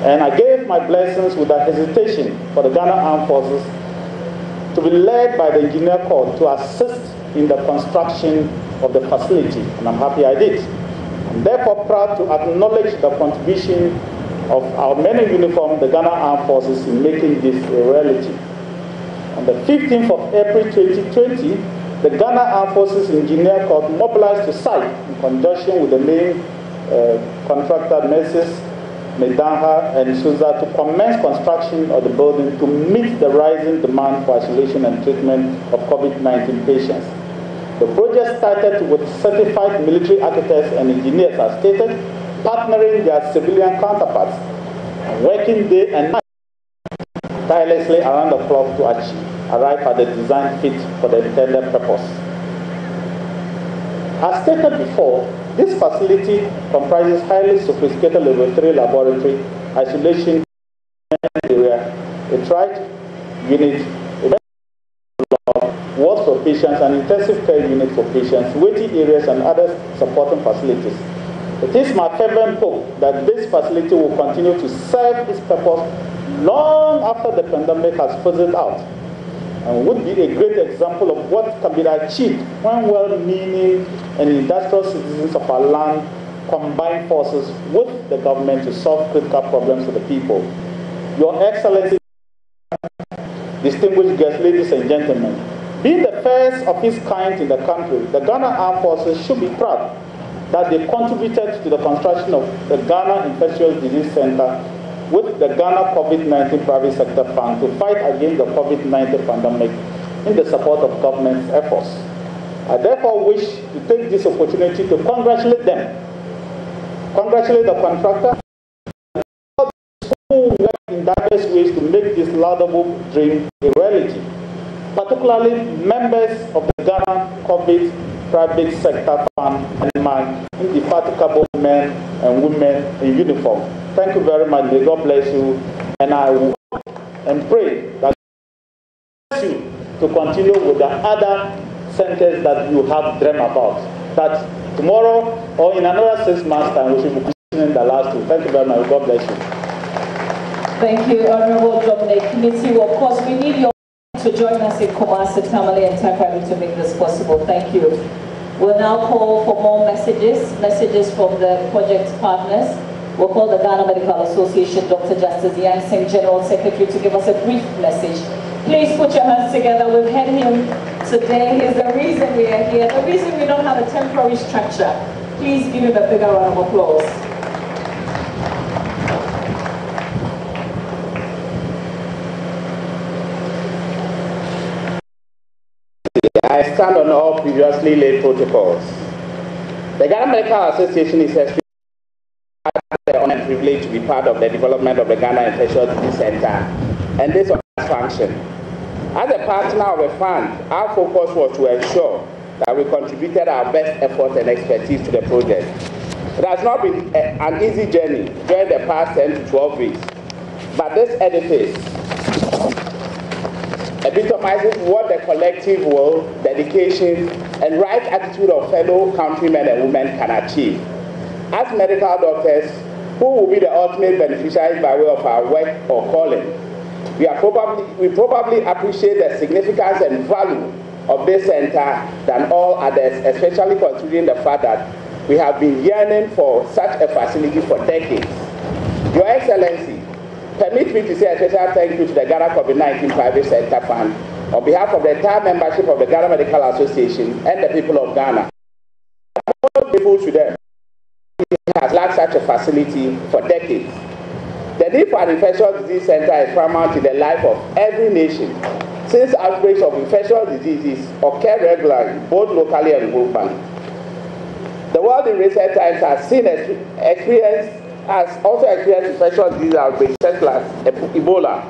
And I gave my blessings without hesitation for the Ghana Armed Forces to be led by the Engineer Corps to assist in the construction of the facility, and I'm happy I did. I'm therefore proud to acknowledge the contribution of our men in uniform, the Ghana Armed Forces, in making this a reality. On the 15th of April 2020, the Ghana Armed Forces Engineer Corps mobilized to site in conjunction with the main contractor, Mrs. Medanha and Souza, to commence construction of the building to meet the rising demand for isolation and treatment of COVID-19 patients. The project started with certified military architects and engineers, as stated, partnering their civilian counterparts, working day and night tirelessly around the clock to arrive at the design fit for the intended purpose. As stated before, this facility comprises highly sophisticated level 3 laboratory, isolation area, a triage unit, wards for patients, an intensive care unit for patients, waiting areas, and other supporting facilities. It is my fervent hope that this facility will continue to serve its purpose long after the pandemic has fizzled out, and would be a great example of what can be achieved when well-meaning and industrial citizens of our land combine forces with the government to solve critical problems for the people. Your Excellency, distinguished guests, ladies and gentlemen, being the first of its kind in the country, the Ghana Armed Forces should be proud that they contributed to the construction of the Ghana Infectious Disease Center with the Ghana COVID-19 Private Sector Fund to fight against the COVID-19 pandemic in the support of government's efforts. I therefore wish to take this opportunity to congratulate them, congratulate the contractor, who work in diverse ways to make this laudable dream a reality, particularly members of the Ghana COVID Private Sector Fund and my indefatigable men and women in uniform. Thank you very much. May God bless you. And I hope and pray that you to continue with the other centers that you have dreamt about. That tomorrow or in another 6 months' time, we should be completing the last two. Thank you very much. God bless you. Thank you, Honorable Dominic Committee. Of course, we need your to join us in Kumasi, Tamale, and Takrady to make this possible. Thank you. We'll now call for more messages from the project partners. We'll call the Ghana Medical Association, Dr. Justice Yang, General Secretary, to give us a brief message. Please put your hands together. We've had him today. He's the reason we are here, the reason we don't have a temporary structure. Please give him a bigger round of applause. I stand on all previously laid protocols. The Ghana Medical Association is extremely honored and privileged to be part of the development of the Ghana Infectious Disease Center and this function. As a partner of the fund, our focus was to ensure that we contributed our best effort and expertise to the project. It has not been an easy journey during the past 10 to 12 weeks, but this edifice epitomizes what the collective will, dedication, and right attitude of fellow countrymen and women can achieve. As medical doctors, who will be the ultimate beneficiaries by way of our work or calling, we probably appreciate the significance and value of this center than all others, especially considering the fact that we have been yearning for such a facility for decades. Your Excellency, permit me to say a special thank you to the Ghana COVID-19 Private Sector Fund on behalf of the entire membership of the Ghana Medical Association and the people of Ghana. I'm grateful to them. It has lacked such a facility for decades. The need for an infectious disease center is paramount in the life of every nation, since outbreaks of infectious diseases occur regularly, both locally and globally. The world in recent times has also experienced infectious disease outbreaks such as Ebola,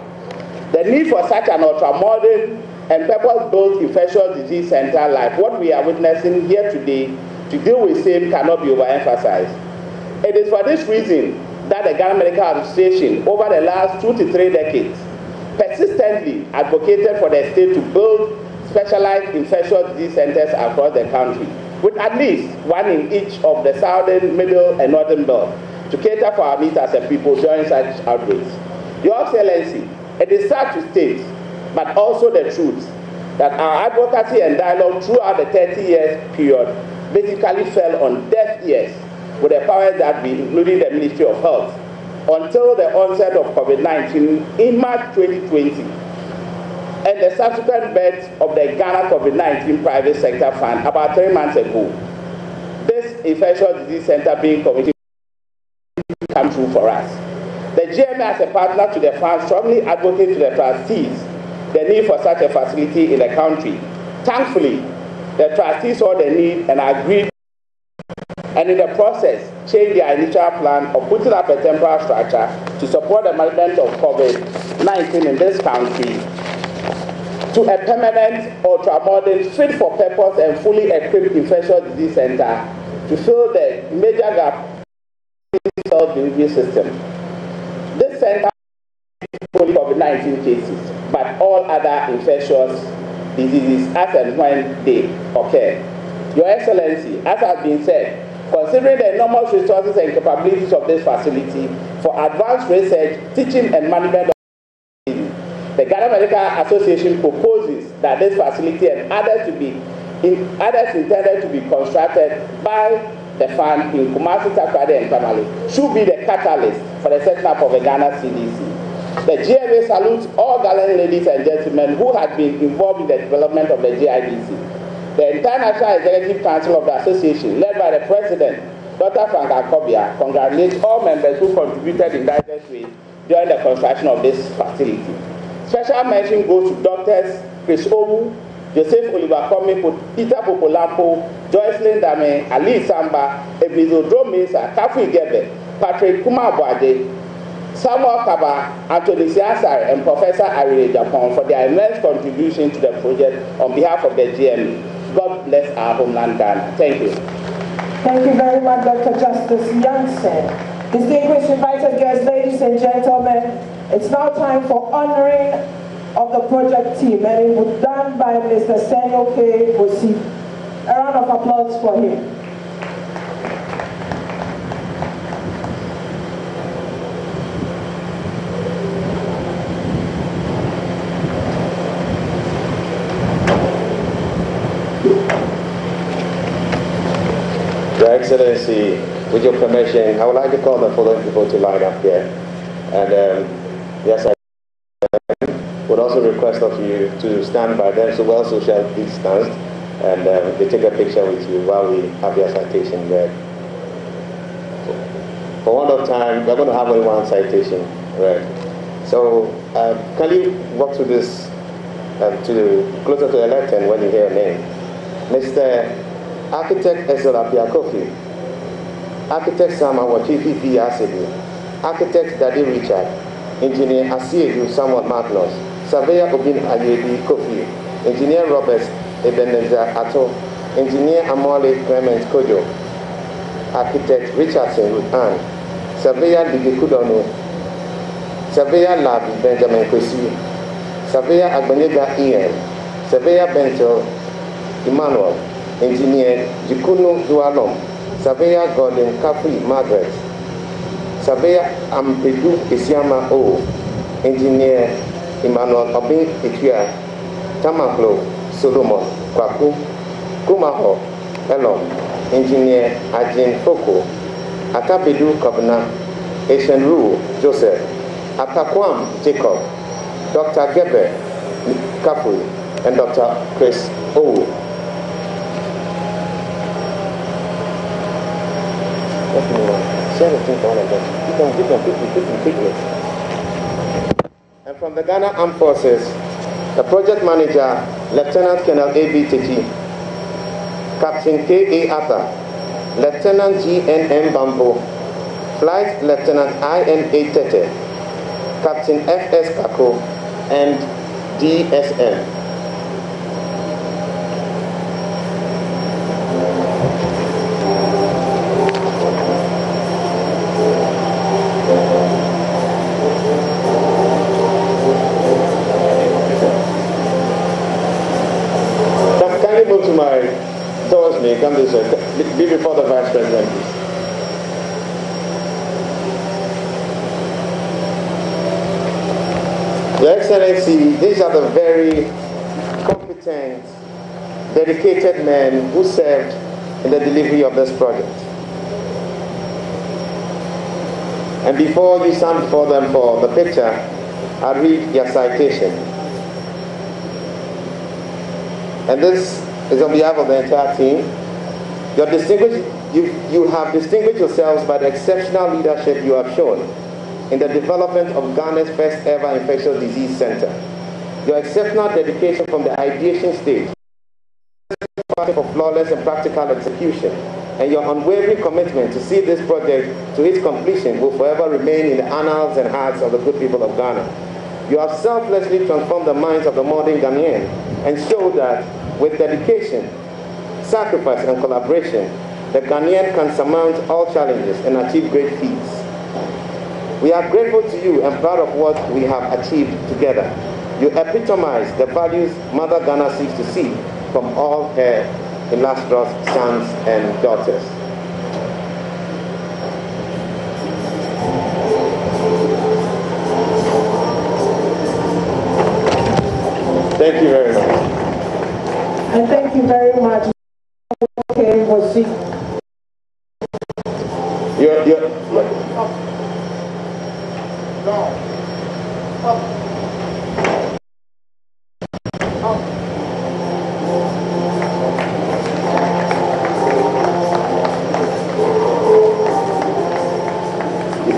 The need for such an ultra-modern and purpose-built infectious disease center like what we are witnessing here today to deal with same cannot be overemphasized. It is for this reason that the Ghana Medical Association over the last 2 to 3 decades persistently advocated for the state to build specialized infectious disease centers across the country, with at least one in each of the southern, middle, and northern belt to cater for our needs as a people during such outbreaks. Your Excellency, it is sad to state, but also the truth, that our advocacy and dialogue throughout the 30 years period basically fell on deaf ears with the powers that be, including the Ministry of Health, until the onset of COVID-19 in March 2020, and the subsequent birth of the Ghana COVID-19 Private Sector Fund about 3 months ago. This infectious disease center being committed to come true for us. The GMA as a partner to the fund strongly advocates to the trustees the need for such a facility in the country. Thankfully, the trustees saw the need and agreed, and in the process changed their initial plan of putting up a temporary structure to support the management of COVID-19 in this country to a permanent, ultra-modern, fit-for-purpose and fully equipped infectious disease center to fill the major gap in the health delivery system. This center is only COVID-19 cases, but all other infectious diseases as and when they occur. Your Excellency, as has been said, considering the enormous resources and capabilities of this facility for advanced research, teaching, and management of diseases, the Ghana Medical Association proposes that this facility and others intended to be constructed by the fund in Kumasi, Takoradi, and Tamale should be the catalyst for the setting up of the Ghana CDC. The GMA salutes all gallant ladies and gentlemen who have been involved in the development of the GIDC. The entire National Executive Council of the Association, led by the President, Dr. Frank Akobia, congratulates all members who contributed in diverse ways during the construction of this facility. Special mention goes to Doctors Chris Owu, Joseph Oliver Komi, Peter Popolampo, Joycelyn Dame, Ali Samba, Ebizo Dromesa, Kafu Igebe, Patrick Kumabwade, Samuel Kaba, Anthony Siasar, and Professor Arire Japan for their immense contribution to the project on behalf of the GME. God bless our homeland Ghana. Thank you. Thank you very much, Dr. Justice Jansen. Distinguished invited guests, ladies and gentlemen, it's now time for honoring of the project team, and it was done by Mr. Senyo K. Bosi. A round of applause for him. Your Excellency, with your permission, I would like to call the following people to line up here. And yes, I would also request of you to stand by them so well social distanced, and they take a picture with you while we have your citation read. For one of time, we're going to have only one citation read. So can you walk through this closer to the left hand when you hear a name? Mr. Architect Ezola Kofi, Architect Sama Wachifi Asedu, Architect Daddy Richard, Engineer Asiedu Samuel Magnus, Surveyor Obin Ayedi Kofi, Engineer Robert Ebenezer Ato, Engineer Amole Clement Kojo, Architect Richardson Rutan, Surveyor Ligi Kudono, Surveyor Lab Benjamin Kwesi, Surveyor Agbanega Ian, Surveyor Bento Emmanuel, Engineer Jikuno Dualom, Surveyor Gordon Capri Margaret, Surveyor Ampedu Isiama O, Engineer Emmanuel Obin Etua, Tamaklo Solomon Kwaku, Kumaho Elom, Engineer Ajin Foko, Atabedu Kobna, Asian Rue Joseph, Atakwam Jacob, Dr. Gebe Kapui, and Dr. Chris O. And from the Ghana Armed Forces, the project manager, Lieutenant Colonel A.B. Teki, Captain K.A. Atta, Lieutenant G.N.M. Bambo, Flight Lieutenant I.N.A. Tete, Captain F.S. Kako, and DSM. Can you move towards me, come this way, be before the Vice President, please. Your Excellency, these are the very competent, dedicated men who served in the delivery of this project. And before you stand before them for the picture, I'll read your citation. And this is on behalf of the entire team. You have distinguished yourselves by the exceptional leadership you have shown in the development of Ghana's first ever infectious disease center. Your exceptional dedication from the ideation stage for flawless and practical execution, and your unwavering commitment to see this project to its completion will forever remain in the annals and hearts of the good people of Ghana. You have selflessly transformed the minds of the modern Ghanaian and showed that with dedication, sacrifice, and collaboration, the Ghanaian can surmount all challenges and achieve great feats. We are grateful to you and proud of what we have achieved together. You epitomize the values Mother Ghana seeks to see from all her illustrious sons and daughters. Thank you very much. And thank you very much. Okay, we'll see.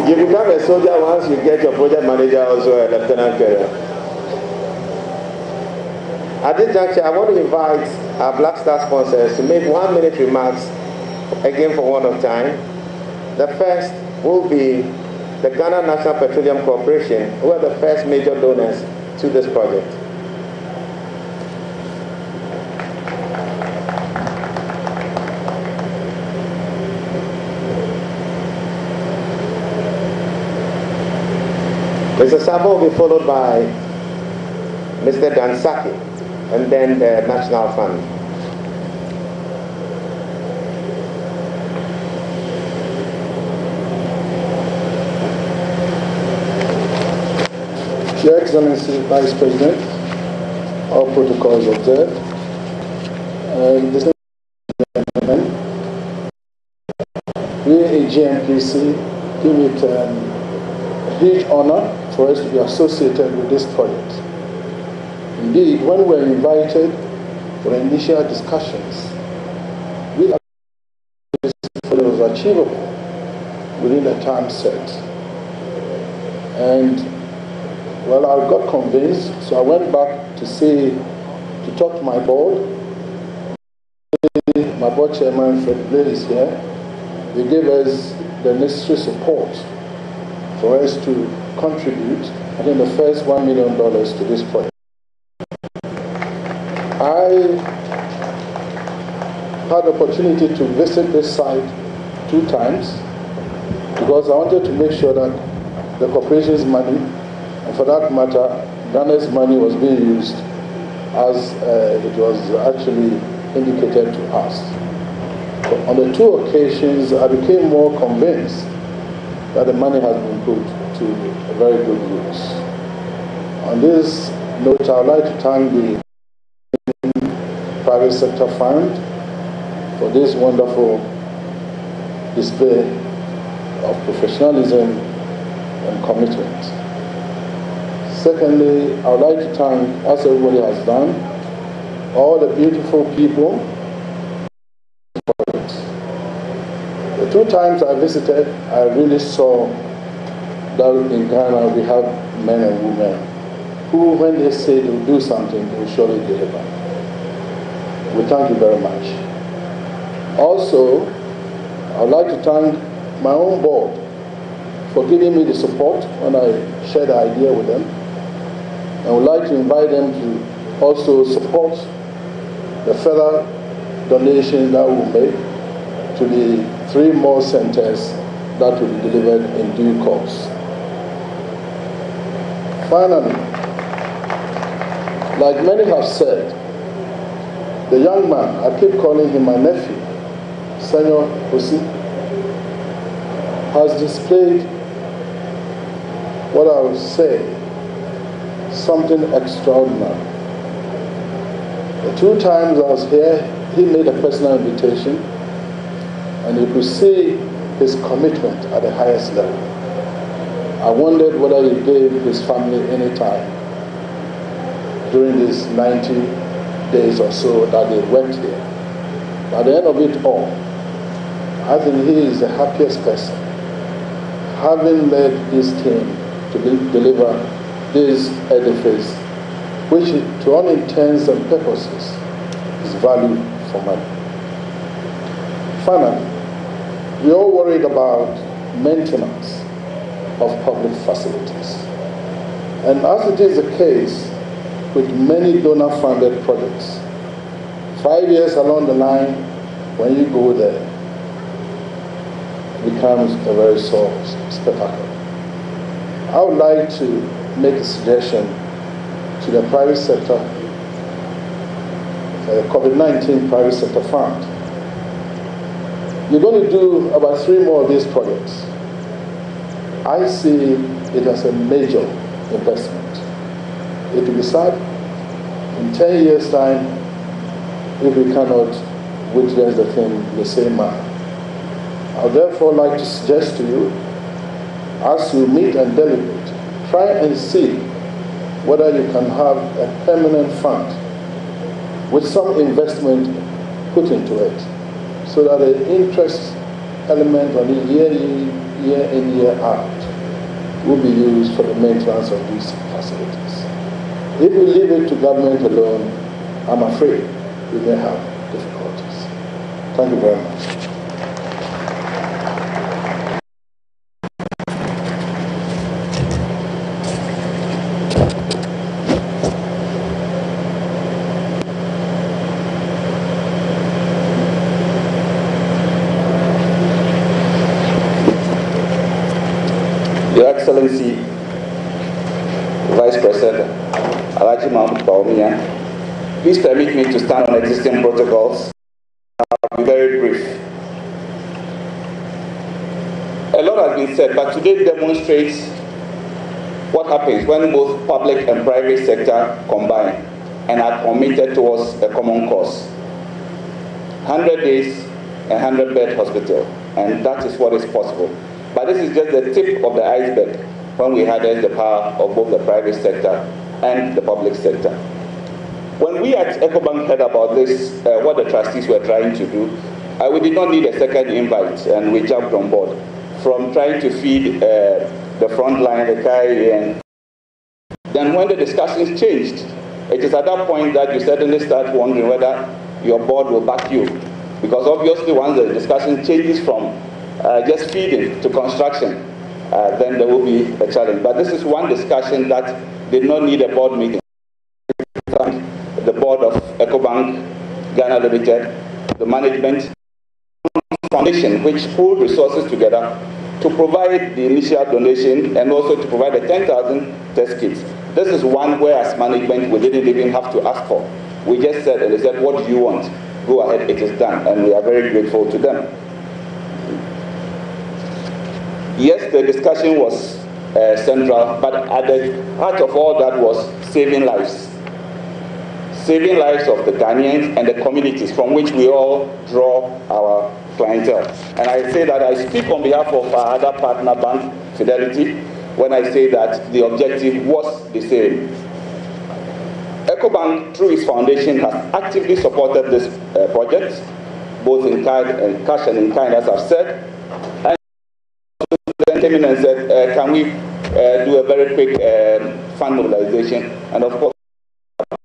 You become a soldier once you get your project manager also a lieutenant colonel. At this juncture, I want to invite our Black Star sponsors to make 1-minute remarks, again for one of time. The first will be the Ghana National Petroleum Corporation, who are the first major donors to this project. Mr. Sabo will be followed by Mr. Dansaki, and then the National Fund. Your Excellency, Vice President, all protocols observed. Distinguished gentlemen, we at GNPC give it a huge honor for us to be associated with this project. Indeed, when we were invited for initial discussions, we thought it was achievable within the time set. And well, I got convinced, so I went back to talk to my board. My board chairman, Fred Blade, is here. They gave us the necessary support for us to contribute, I think, the first $1 million to this project. I had the opportunity to visit this site 2 times because I wanted to make sure that the corporation's money, and for that matter, Ghana's money, was being used as it was actually indicated to us. But on the 2 occasions, I became more convinced that the money has been put to a very good use. On this note, I would like to thank the Private Sector Fund for this wonderful display of professionalism and commitment. Secondly, I would like to thank, as everybody has done, all the beautiful people. The 2 times I visited, I really saw that in Ghana we have men and women who, when they say they'll do something, they will surely deliver. We thank you very much. Also, I would like to thank my own board for giving me the support when I shared the idea with them. I would like to invite them to also support the further donations that we'll make to the 3 more centers that will be delivered in due course. Finally, like many have said, the young man, I keep calling him my nephew, Senor Osi, has displayed what I would say, something extraordinary. The 2 times I was here, he made a personal invitation, and you could see his commitment at the highest level. I wondered whether he gave his family any time during these 90 days or so that they worked here. At the end of it all, I think he is the happiest person, having led this team to deliver this edifice, which to all intents and purposes is value for money. Finally, we're all worried about maintenance of public facilities. And as it is the case with many donor-funded projects, 5 years along the line, when you go there, it becomes a very sore spectacle. I would like to make a suggestion to the private sector, the COVID-19 private sector fund. You're going to do about 3 more of these projects. I see it as a major investment. It will be sad in 10 years' time if we cannot witness the thing the same manner. I would therefore like to suggest to you, as you meet and deliberate, try and see whether you can have a permanent fund with some investment put into it, so that the interest element on the year in, year out will be used for the maintenance of these facilities. If we leave it to government alone, I'm afraid we may have difficulties. Thank you very much. Your Excellency, Vice President Bawumia, please permit me to stand on existing protocols. I'll be very brief. A lot has been said, but today demonstrates what happens when both public and private sector combine and are committed towards a common cause. 100 days, a 100-bed hospital, and that is what is possible. But this is just the tip of the iceberg when we harness the power of both the private sector and the public sector. When we at EcoBank heard about this, what the trustees were trying to do, we did not need a second invite, and we jumped on board. From trying to feed the front line, the KIA, and then when the discussions changed, it is at that point that you suddenly start wondering whether your board will back you. Because obviously once the discussion changes from just feeding to construction, then there will be a challenge. But this is one discussion that did not need a board meeting. Thank the board of EcoBank Ghana Limited, the management foundation, which pulled resources together to provide the initial donation and also to provide the 10,000 test kits. This is one where as management we didn't even have to ask for. We just said, and they said, what do you want? Go ahead, it is done, and we are very grateful to them. Yes, the discussion was central, but at the heart of all that was saving lives. Saving lives of the Ghanaians and the communities from which we all draw our clientele. And I say that I speak on behalf of our other partner bank, Fidelity, when I say that the objective was the same. EcoBank, through its foundation, has actively supported this project, both in kind and cash and in kind, as I've said. And then came in and said, can we do a very quick fund mobilization? And of course,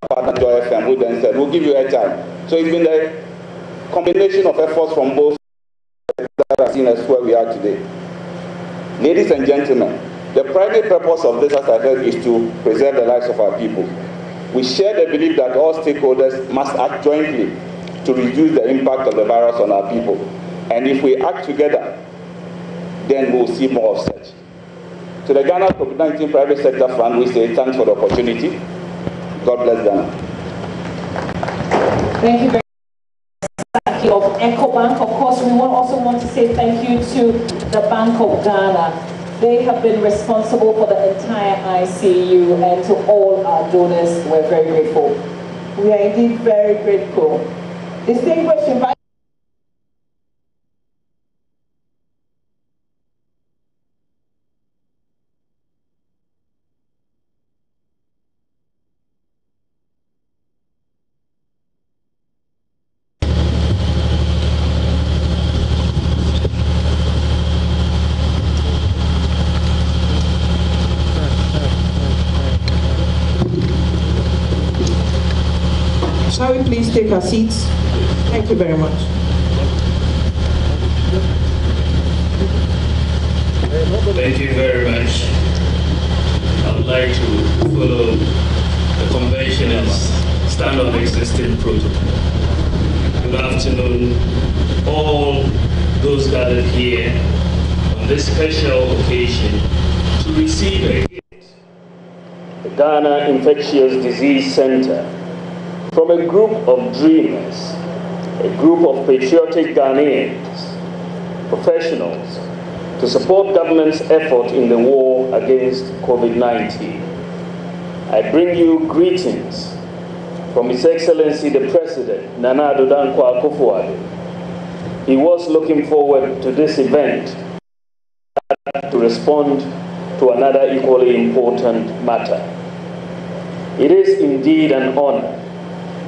partner Joy FM, who then said, we'll give you airtime. So it's been a combination of efforts from both that have seen us where we are today. Ladies and gentlemen, The primary purpose of this, as I said, is to preserve the lives of our people. We share the belief that all stakeholders must act jointly to reduce the impact of the virus on our people. And if we act together, then we'll see more of such. To the Ghana COVID-19 Private Sector Fund, we say thanks for the opportunity. God bless Ghana. Thank you very much of EcoBank. Of course, we also want to say thank you to the Bank of Ghana. They have been responsible for the entire ICU, and to all our donors, we're very grateful. We are indeed very grateful. Distinguished invite. Shall we please take our seats? Thank you very much. Thank you very much. I would like to follow the convention and stand on the existing protocol. Good afternoon, all those gathered here on this special occasion to receive a gift. The Ghana Infectious Disease Center, from a group of dreamers, a group of patriotic Ghanaians, professionals, to support government's effort in the war against COVID-19. I bring you greetings from His Excellency the President, Nana Addo Dankwa Akufo-Addo. He was looking forward to this event to respond to another equally important matter. It is indeed an honor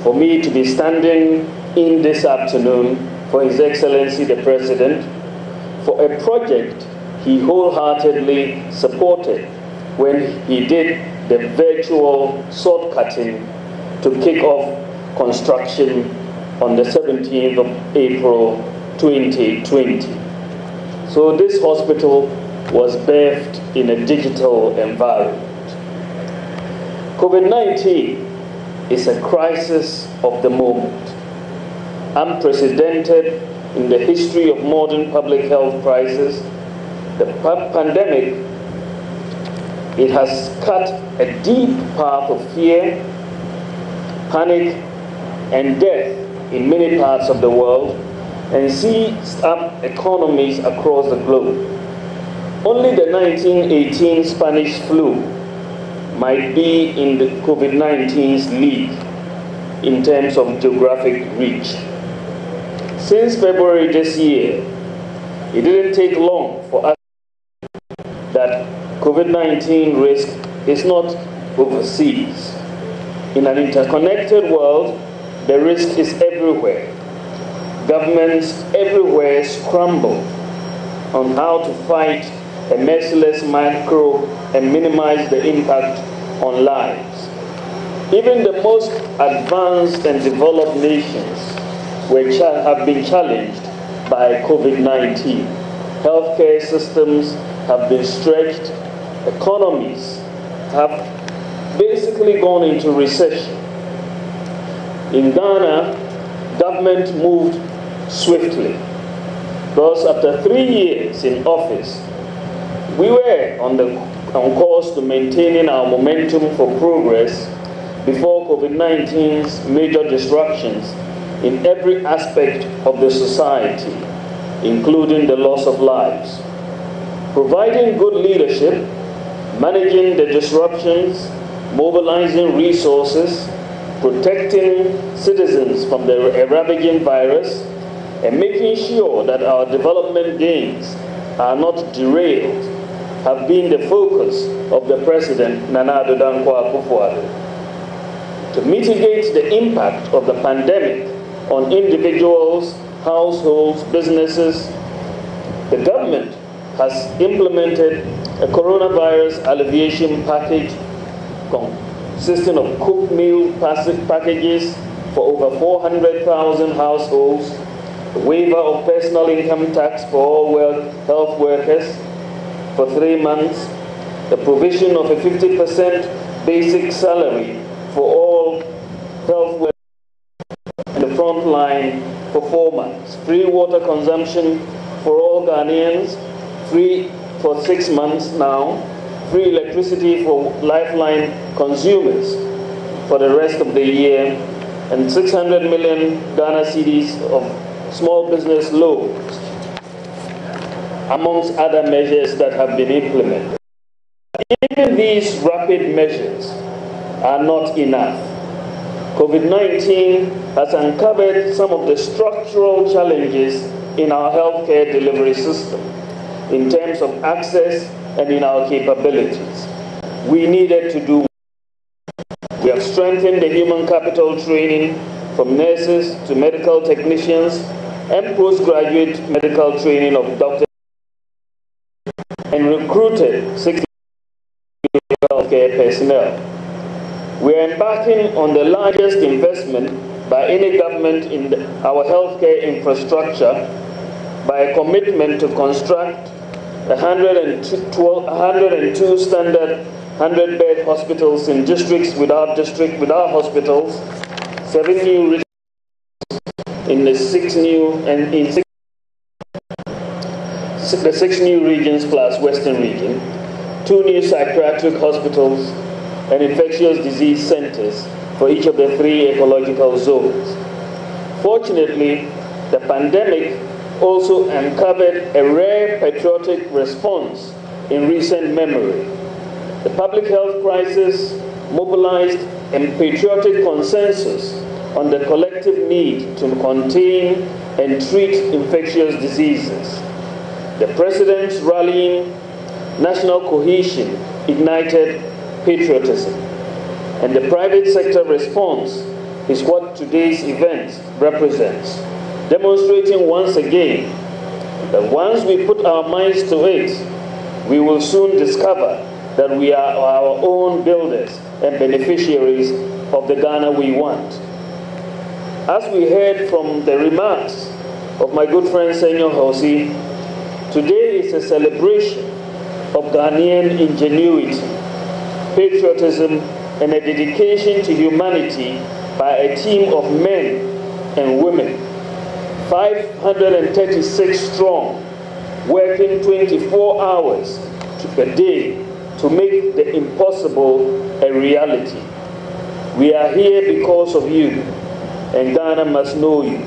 for me to be standing in this afternoon for His Excellency the President for a project he wholeheartedly supported when he did the virtual sword cutting to kick off construction on the 17th of April 2020. So this hospital was birthed in a digital environment. COVID-19 is a crisis of the moment, unprecedented in the history of modern public health crisis. The pandemic, it has cut a deep path of fear, panic, and death in many parts of the world and seized up economies across the globe. Only the 1918 Spanish flu might be in the COVID-19's league in terms of geographic reach. Since February this year, it didn't take long for us that COVID-19 risk is not overseas. In an interconnected world, the risk is everywhere. Governments everywhere scramble on how to fight a merciless microbe and minimize the impact on lives. Even the most advanced and developed nations have been challenged by COVID-19. Healthcare systems have been stretched. Economies have basically gone into recession. In Ghana, government moved swiftly, because after 3 years in office, we were on course to maintaining our momentum for progress before COVID-19's major disruptions in every aspect of the society, including the loss of lives. Providing good leadership, managing the disruptions, mobilizing resources, protecting citizens from the ravaging virus, and making sure that our development gains are not derailed have been the focus of the President, Nana Addo Dankwa Akufo-Addo. To mitigate the impact of the pandemic on individuals, households, businesses, the government has implemented a coronavirus alleviation package consisting of cooked meal packages for over 400,000 households, a waiver of personal income tax for all health workers for 3 months, the provision of a 50% basic salary for all health workers in the front line for 4 months, free water consumption for all Ghanaians, free for 6 months now, free electricity for lifeline consumers for the rest of the year, and 600 million Ghana cedis of small business loans, amongst other measures that have been implemented. Even these rapid measures are not enough. COVID-19 has uncovered some of the structural challenges in our healthcare delivery system in terms of access and in our capabilities. We needed to do more. We have strengthened the human capital training from nurses to medical technicians and postgraduate medical training of doctors, and recruited 60 healthcare personnel. We are embarking on the largest investment by any government in our healthcare infrastructure by a commitment to construct 102 standard 100-bed hospitals in districts without hospitals, 7 new regions in the 6 new regions plus Western region, 2 new psychiatric hospitals, and infectious disease centers for each of the 3 ecological zones. Fortunately, the pandemic also uncovered a rare patriotic response in recent memory. The public health crisis mobilized a patriotic consensus on the collective need to contain and treat infectious diseases. The President's rallying national cohesion ignited patriotism, and the private sector response is what today's event represents, demonstrating once again that once we put our minds to it, we will soon discover that we are our own builders and beneficiaries of the Ghana we want. As we heard from the remarks of my good friend Senyor Hosi, today is a celebration of Ghanaian ingenuity, patriotism, and a dedication to humanity by a team of men and women, 536 strong, working 24 hours a day to make the impossible a reality. We are here because of you, and Ghana must know you.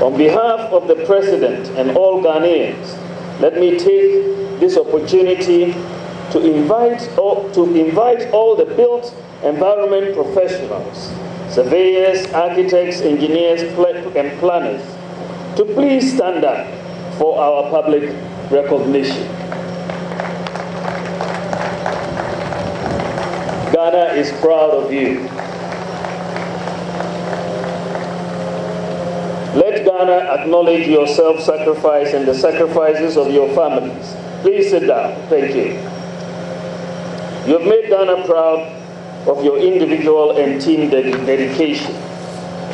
On behalf of the President and all Ghanaians, let me take this opportunity to invite all the built environment professionals, surveyors, architects, engineers, and planners to please stand up for our public recognition. Ghana is proud of you. Let Ghana acknowledge your self-sacrifice and the sacrifices of your families. Please sit down. Thank you. You have made Ghana proud of your individual and team dedication.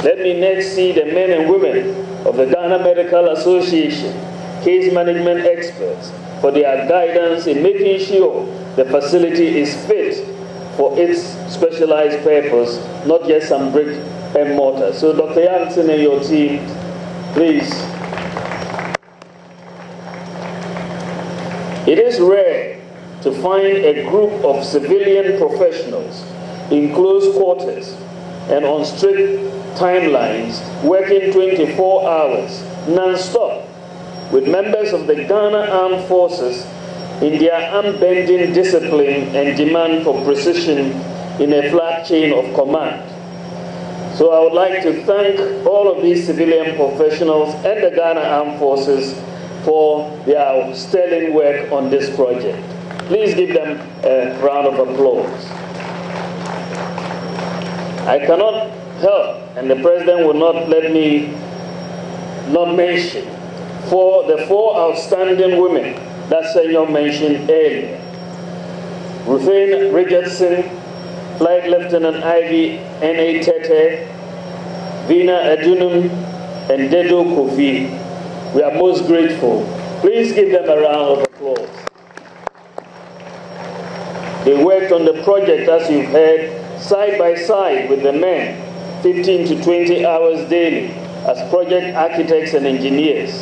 Let me next see the men and women of the Ghana Medical Association, case management experts, for their guidance in making sure the facility is fit for its specialized purpose, not just some brick and mortar. So Dr. Jansen and your team, please. It is rare to find a group of civilian professionals in close quarters and on strict timelines, working 24 hours non-stop with members of the Ghana Armed Forces in their unbending discipline and demand for precision in a flat chain of command. So I would like to thank all of these civilian professionals and the Ghana Armed Forces for their sterling work on this project. Please give them a round of applause. I cannot help, and the President will not let me not mention, for the 4 outstanding women that Senyor mentioned earlier. Ruthane Richardson, Flight Lieutenant Ivy N.A. Tete, Vina Adunum, and Dedo Kofi. We are most grateful Please give them a round of applause. They worked on the project, as you've heard, side by side with the men, 15 to 20 hours daily, as project architects and engineers.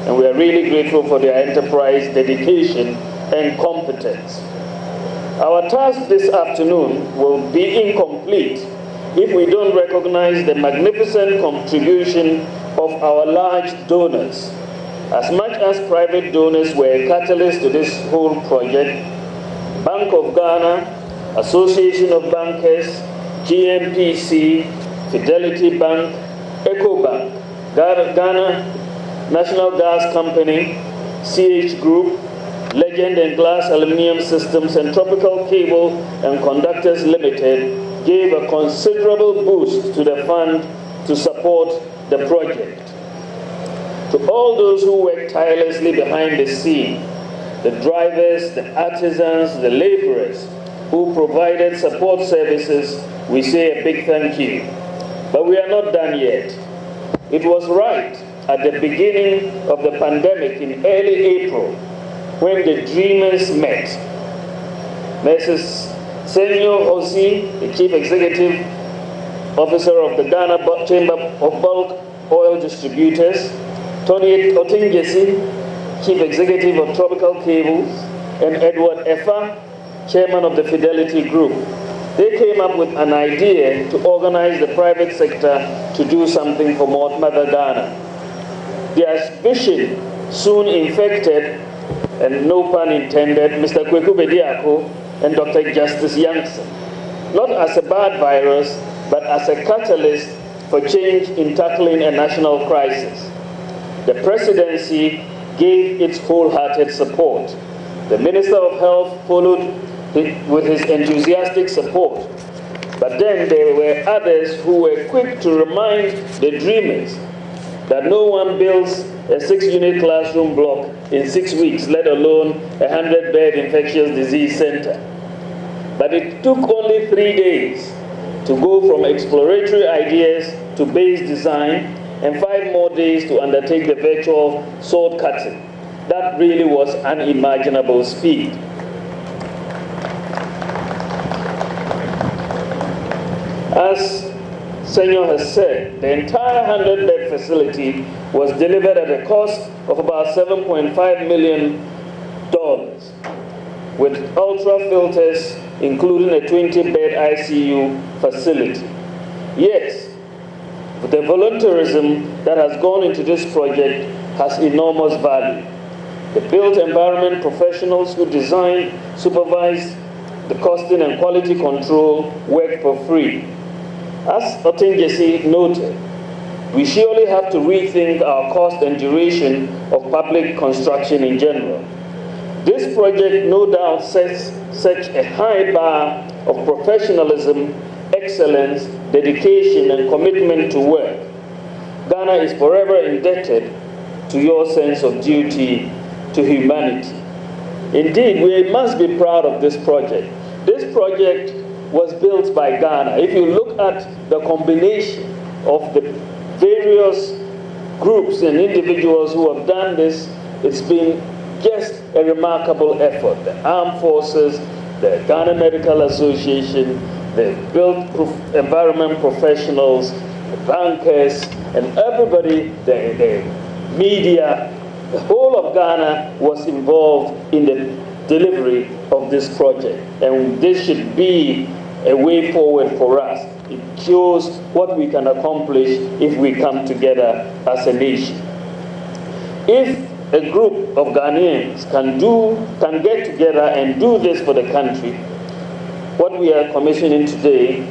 And we are really grateful for their enterprise, dedication, and competence. Our task this afternoon will be incomplete if we don't recognize the magnificent contribution of our large donors. As much as private donors were a catalyst to this whole project, Bank of Ghana, Association of Bankers, GMPC, Fidelity Bank, EcoBank, Ghana National Gas Company, CH Group, Legend and Glass Aluminium Systems, and Tropical Cable and Conductors Limited gave a considerable boost to the fund to support the project. To all those who worked tirelessly behind the scene, the drivers, the artisans, the laborers who provided support services, we say a big thank you. But we are not done yet. It was right at the beginning of the pandemic in early April when the dreamers met. Mrs. Senyo Hosi, the Chief Executive Officer of the Ghana Chamber of Bulk Oil Distributors, Tony Otingesi, Chief Executive of Tropical Cables, and Edward Effa, Chairman of the Fidelity Group. They came up with an idea to organize the private sector to do something for Mother Ghana. Their vision soon infected, and no pun intended, Mr. Kweku Bediako and Dr. Justice Youngson, not as a bad virus, but as a catalyst for change in tackling a national crisis. The presidency gave its wholehearted support. The Minister of Health followed with his enthusiastic support. But then there were others who were quick to remind the dreamers that no one builds a 6-unit classroom block in 6 weeks, let alone a 100-bed infectious disease center. But it took only 3 days to go from exploratory ideas to base design, and 5 more days to undertake the virtual sword cutting. That really was unimaginable speed. As Senor has said, the entire 100-bed facility was delivered at a cost of about $7.5 million, with ultra filters, including a 20-bed ICU facility. Yes, the volunteerism that has gone into this project has enormous value. The built environment professionals who designed, supervised the costing and quality control worked for free. As Otingesi noted, we surely have to rethink our cost and duration of public construction in general. This project no doubt sets such a high bar of professionalism, excellence, dedication, and commitment to work. Ghana is forever indebted to your sense of duty to humanity. Indeed, we must be proud of this project. This project was built by Ghana. If you look at the combination of the various groups and individuals who have done this, it's been just a remarkable effort. The armed forces, the Ghana Medical Association, the built environment professionals, the bankers, and everybody, the media, the whole of Ghana was involved in the delivery of this project. And this should be a way forward for us. It shows what we can accomplish if we come together as a nation. If a group of Ghanaians can get together and do this for the country, what we are commissioning today,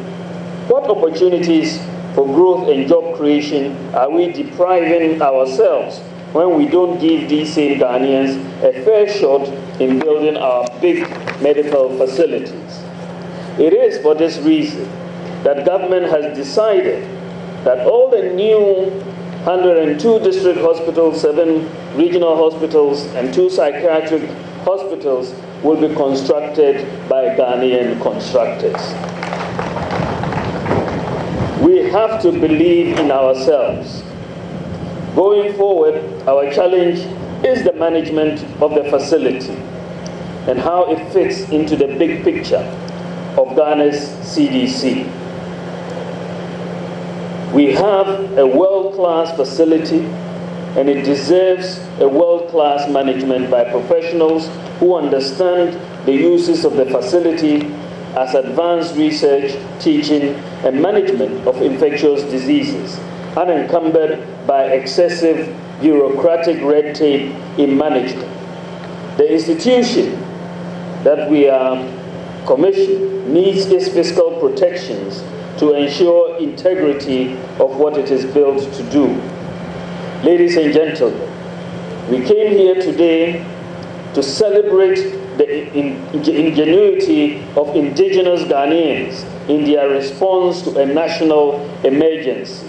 what opportunities for growth and job creation are we depriving ourselves when we don't give these same Ghanaians a fair shot in building our big medical facilities? It is for this reason that government has decided that all the new 102 district hospitals, 7 regional hospitals, and 2 psychiatric hospitals will be constructed by Ghanaian constructors. We have to believe in ourselves. Going forward, our challenge is the management of the facility and how it fits into the big picture of Ghana's CDC. We have a world-class facility, and it deserves a world-class management by professionals who understand the uses of the facility as advanced research, teaching, and management of infectious diseases, unencumbered by excessive bureaucratic red tape in management. The institution that we are commissioned needs its fiscal protections to ensure integrity of what it is built to do. Ladies and gentlemen, we came here today to celebrate the ingenuity of indigenous Ghanaians in their response to a national emergency.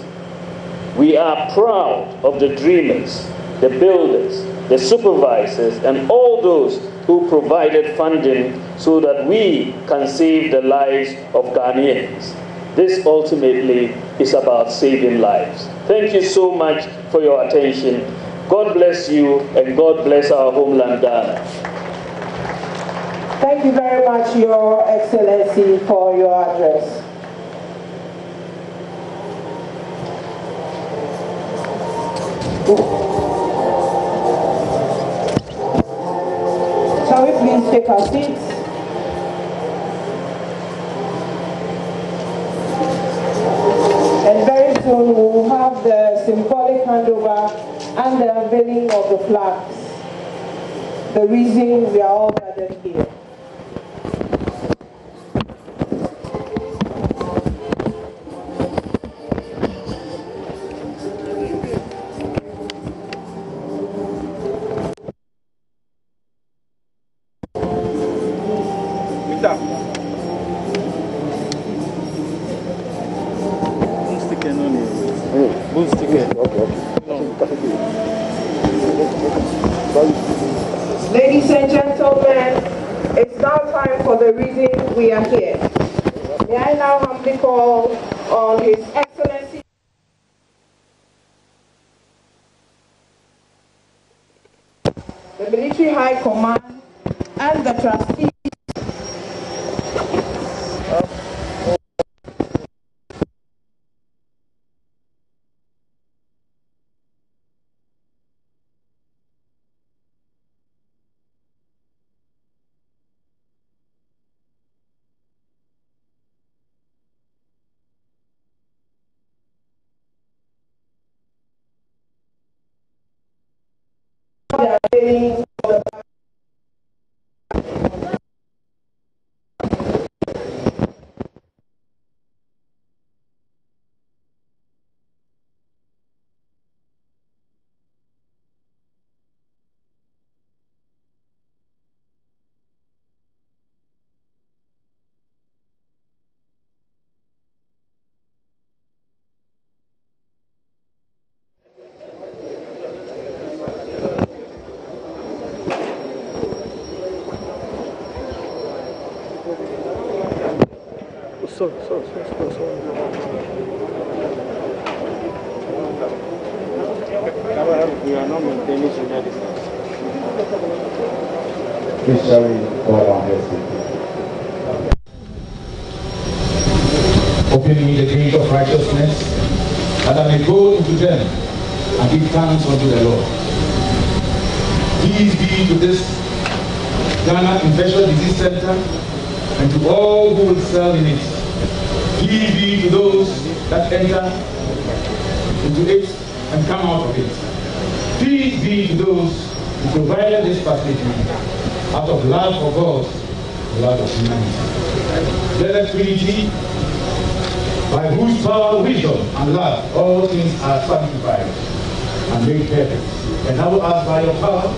We are proud of the dreamers, the builders, the supervisors, and all those who provided funding so that we can save the lives of Ghanaians. This ultimately is about saving lives. Thank you so much for your attention. God bless you, and God bless our homeland, Ghana. Thank you very much, Your Excellency, for your address. Shall we please take our seats? And very soon we will have the symbolic handover and the unveiling of the flags. The reason we are all gathered here. Ladies and gentlemen, it's now time for the reason we are here. May I now humbly call on His Excellency the Military High Command and the trustees Sorry. We are not maintaining social distance. Please shall we call on this? Open me the gate of righteousness, that I may go into them and give thanks unto the Lord. Peace be to this Ghana Infectious Disease Center and to all who will serve in it. Peace be to those that enter into it and come out of it. Peace be to those who provided this facility out of love for God, love of humanity. Blessed Trinity, by whose power, wisdom, and love all things are sanctified and made perfect. And now ask by your power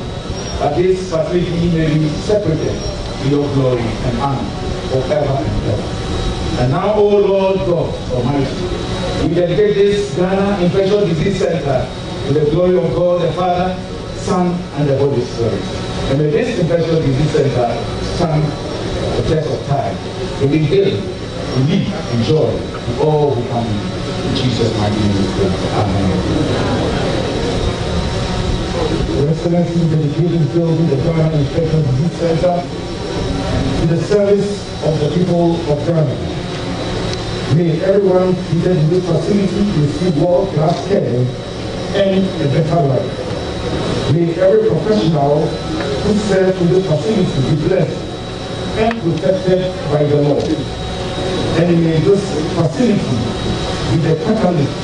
that this facility may be separated to your glory and honor forever and ever. And now, O Lord God Almighty, we dedicate this Ghana Infectious Disease Center to the glory of God the Father, Son, and the Holy Spirit. And may this Infectious Disease Center stand the test of time, to be healed, to live in joy to all who come in Jesus' mighty name. Amen. Your Excellency, dedicating building the Ghana Infectious Disease Center to the service of the people of Ghana. May everyone treated in this facility receive world-class care and a better life. May every professional who serves in this facility be blessed and protected by the law. And may this facility be the catalyst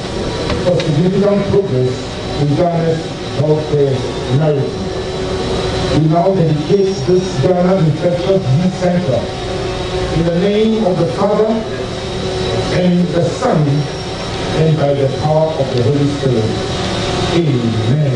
for significant progress in Ghana's healthcare narrative. We now dedicate this Ghana Infectious Disease Center in the name of the Father, and the Son, and by the power of the Holy Spirit. Amen.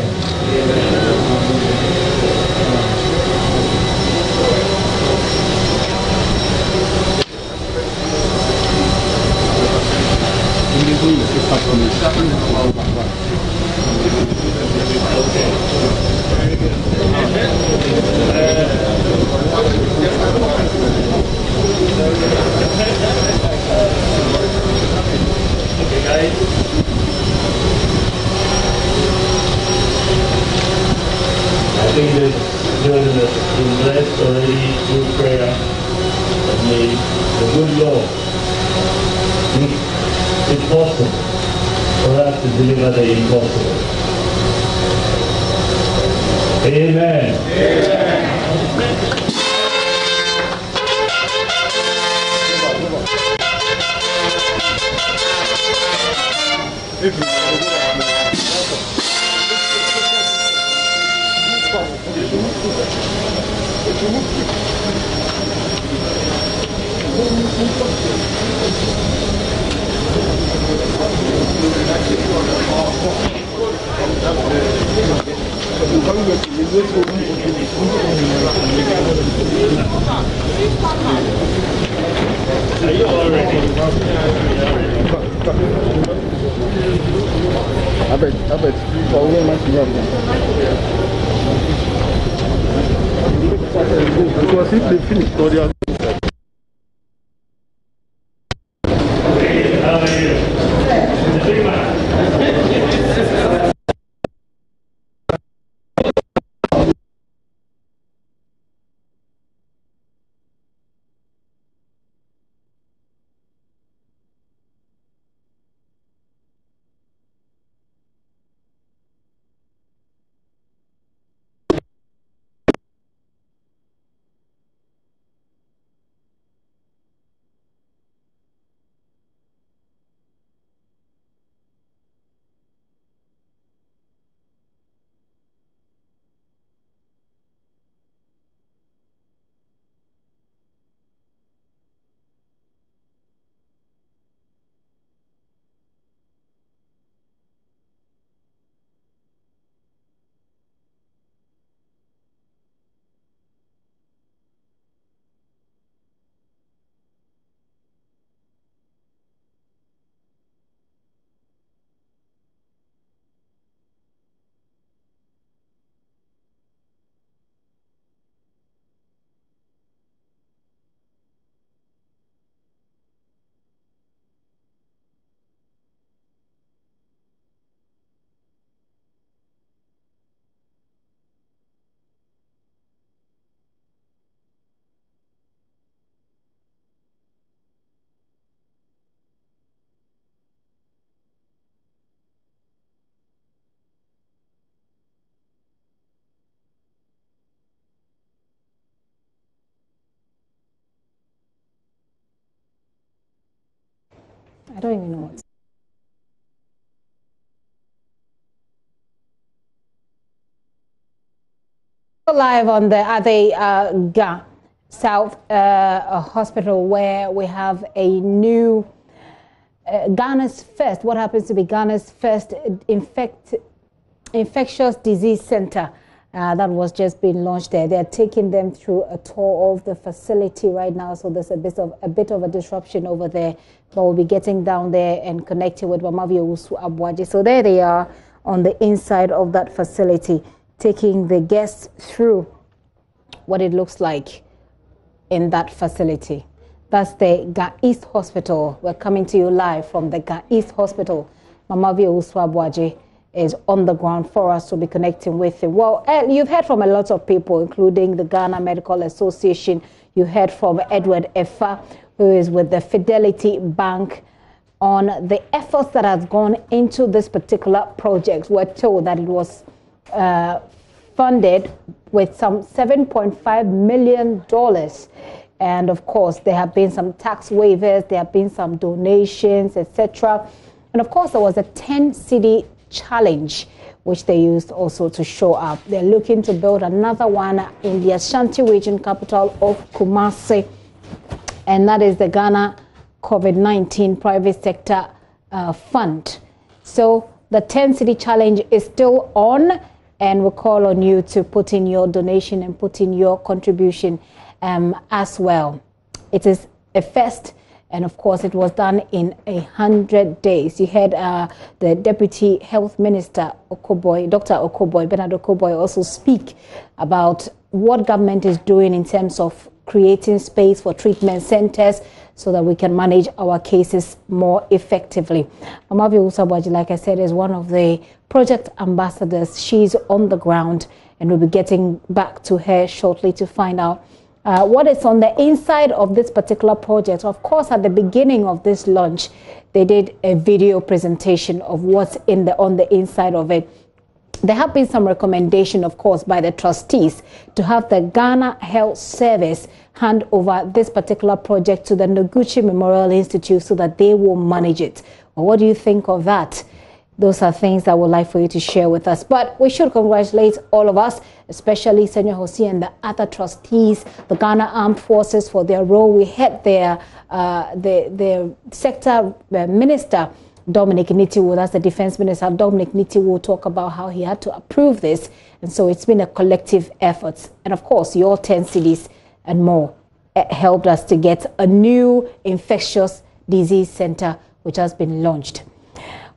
Okay, guys. I think this building has been blessed already through prayer. That may the good Lord make it possible for us to deliver the impossible. Amen. Amen. Are you all ready? I bet. Oh, we might be ready. Because if they finish, so they are. How are you? The big man. I don't even know what. Live on the Ga South Hospital, where we have a new Ghana's first, what happens to be Ghana's first infectious disease center that was just being launched there. They're taking them through a tour of the facility right now, so there's a bit of a disruption over there, but we'll be getting down there and connecting with Bawumia. So there they are on the inside of that facility, taking the guests through what it looks like in that facility. That's the Ga East Hospital. We're coming to you live from the Ga East Hospital. Mamavia Uswabwaji is on the ground for us to be connecting with him. Well, you've heard from a lot of people, including the Ghana Medical Association. You heard from Edward Effa, who is with the Fidelity Bank, on the efforts that has gone into this particular project. We're told that it was funded with some $7.5 million. And of course, there have been some tax waivers, there have been some donations, etc. And of course, there was a 10-city challenge, which they used also to show up. They're looking to build another one in the Ashanti region capital of Kumasi, and that is the Ghana COVID-19 Private Sector Fund. So the 10-city challenge is still on, and we'll call on you to put in your donation and put in your contribution as well. It is a first. And of course, it was done in 100 days. You heard the Deputy Health Minister, Dr. Bernard Okoboy, also speak about what government is doing in terms of creating space for treatment centers so that we can manage our cases more effectively. Amavi Usabaji, like I said, is one of the project ambassadors. She's on the ground, and we'll be getting back to her shortly to find out what is on the inside of this particular project. Of course, at the beginning of this launch, they did a video presentation of what's on the inside of it. There have been some recommendation, of course, by the trustees to have the Ghana Health Service hand over this particular project to the Noguchi Memorial Institute so that they will manage it. Well, what do you think of that? Those are things I would like for you to share with us. But we should congratulate all of us, especially Senior Hosi and the other trustees, the Ghana Armed Forces, for their role. We had their sector minister, Dominic Nitiwo, that's the defense minister. Dominic Nitiwo will talk about how he had to approve this. And so it's been a collective effort. And of course, your 10 cities and more helped us to get a new infectious disease center, which has been launched.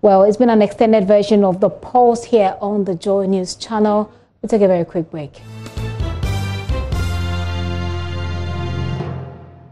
Well, it's been an extended version of the Pulse here on the Joynews channel. We'll take a very quick break.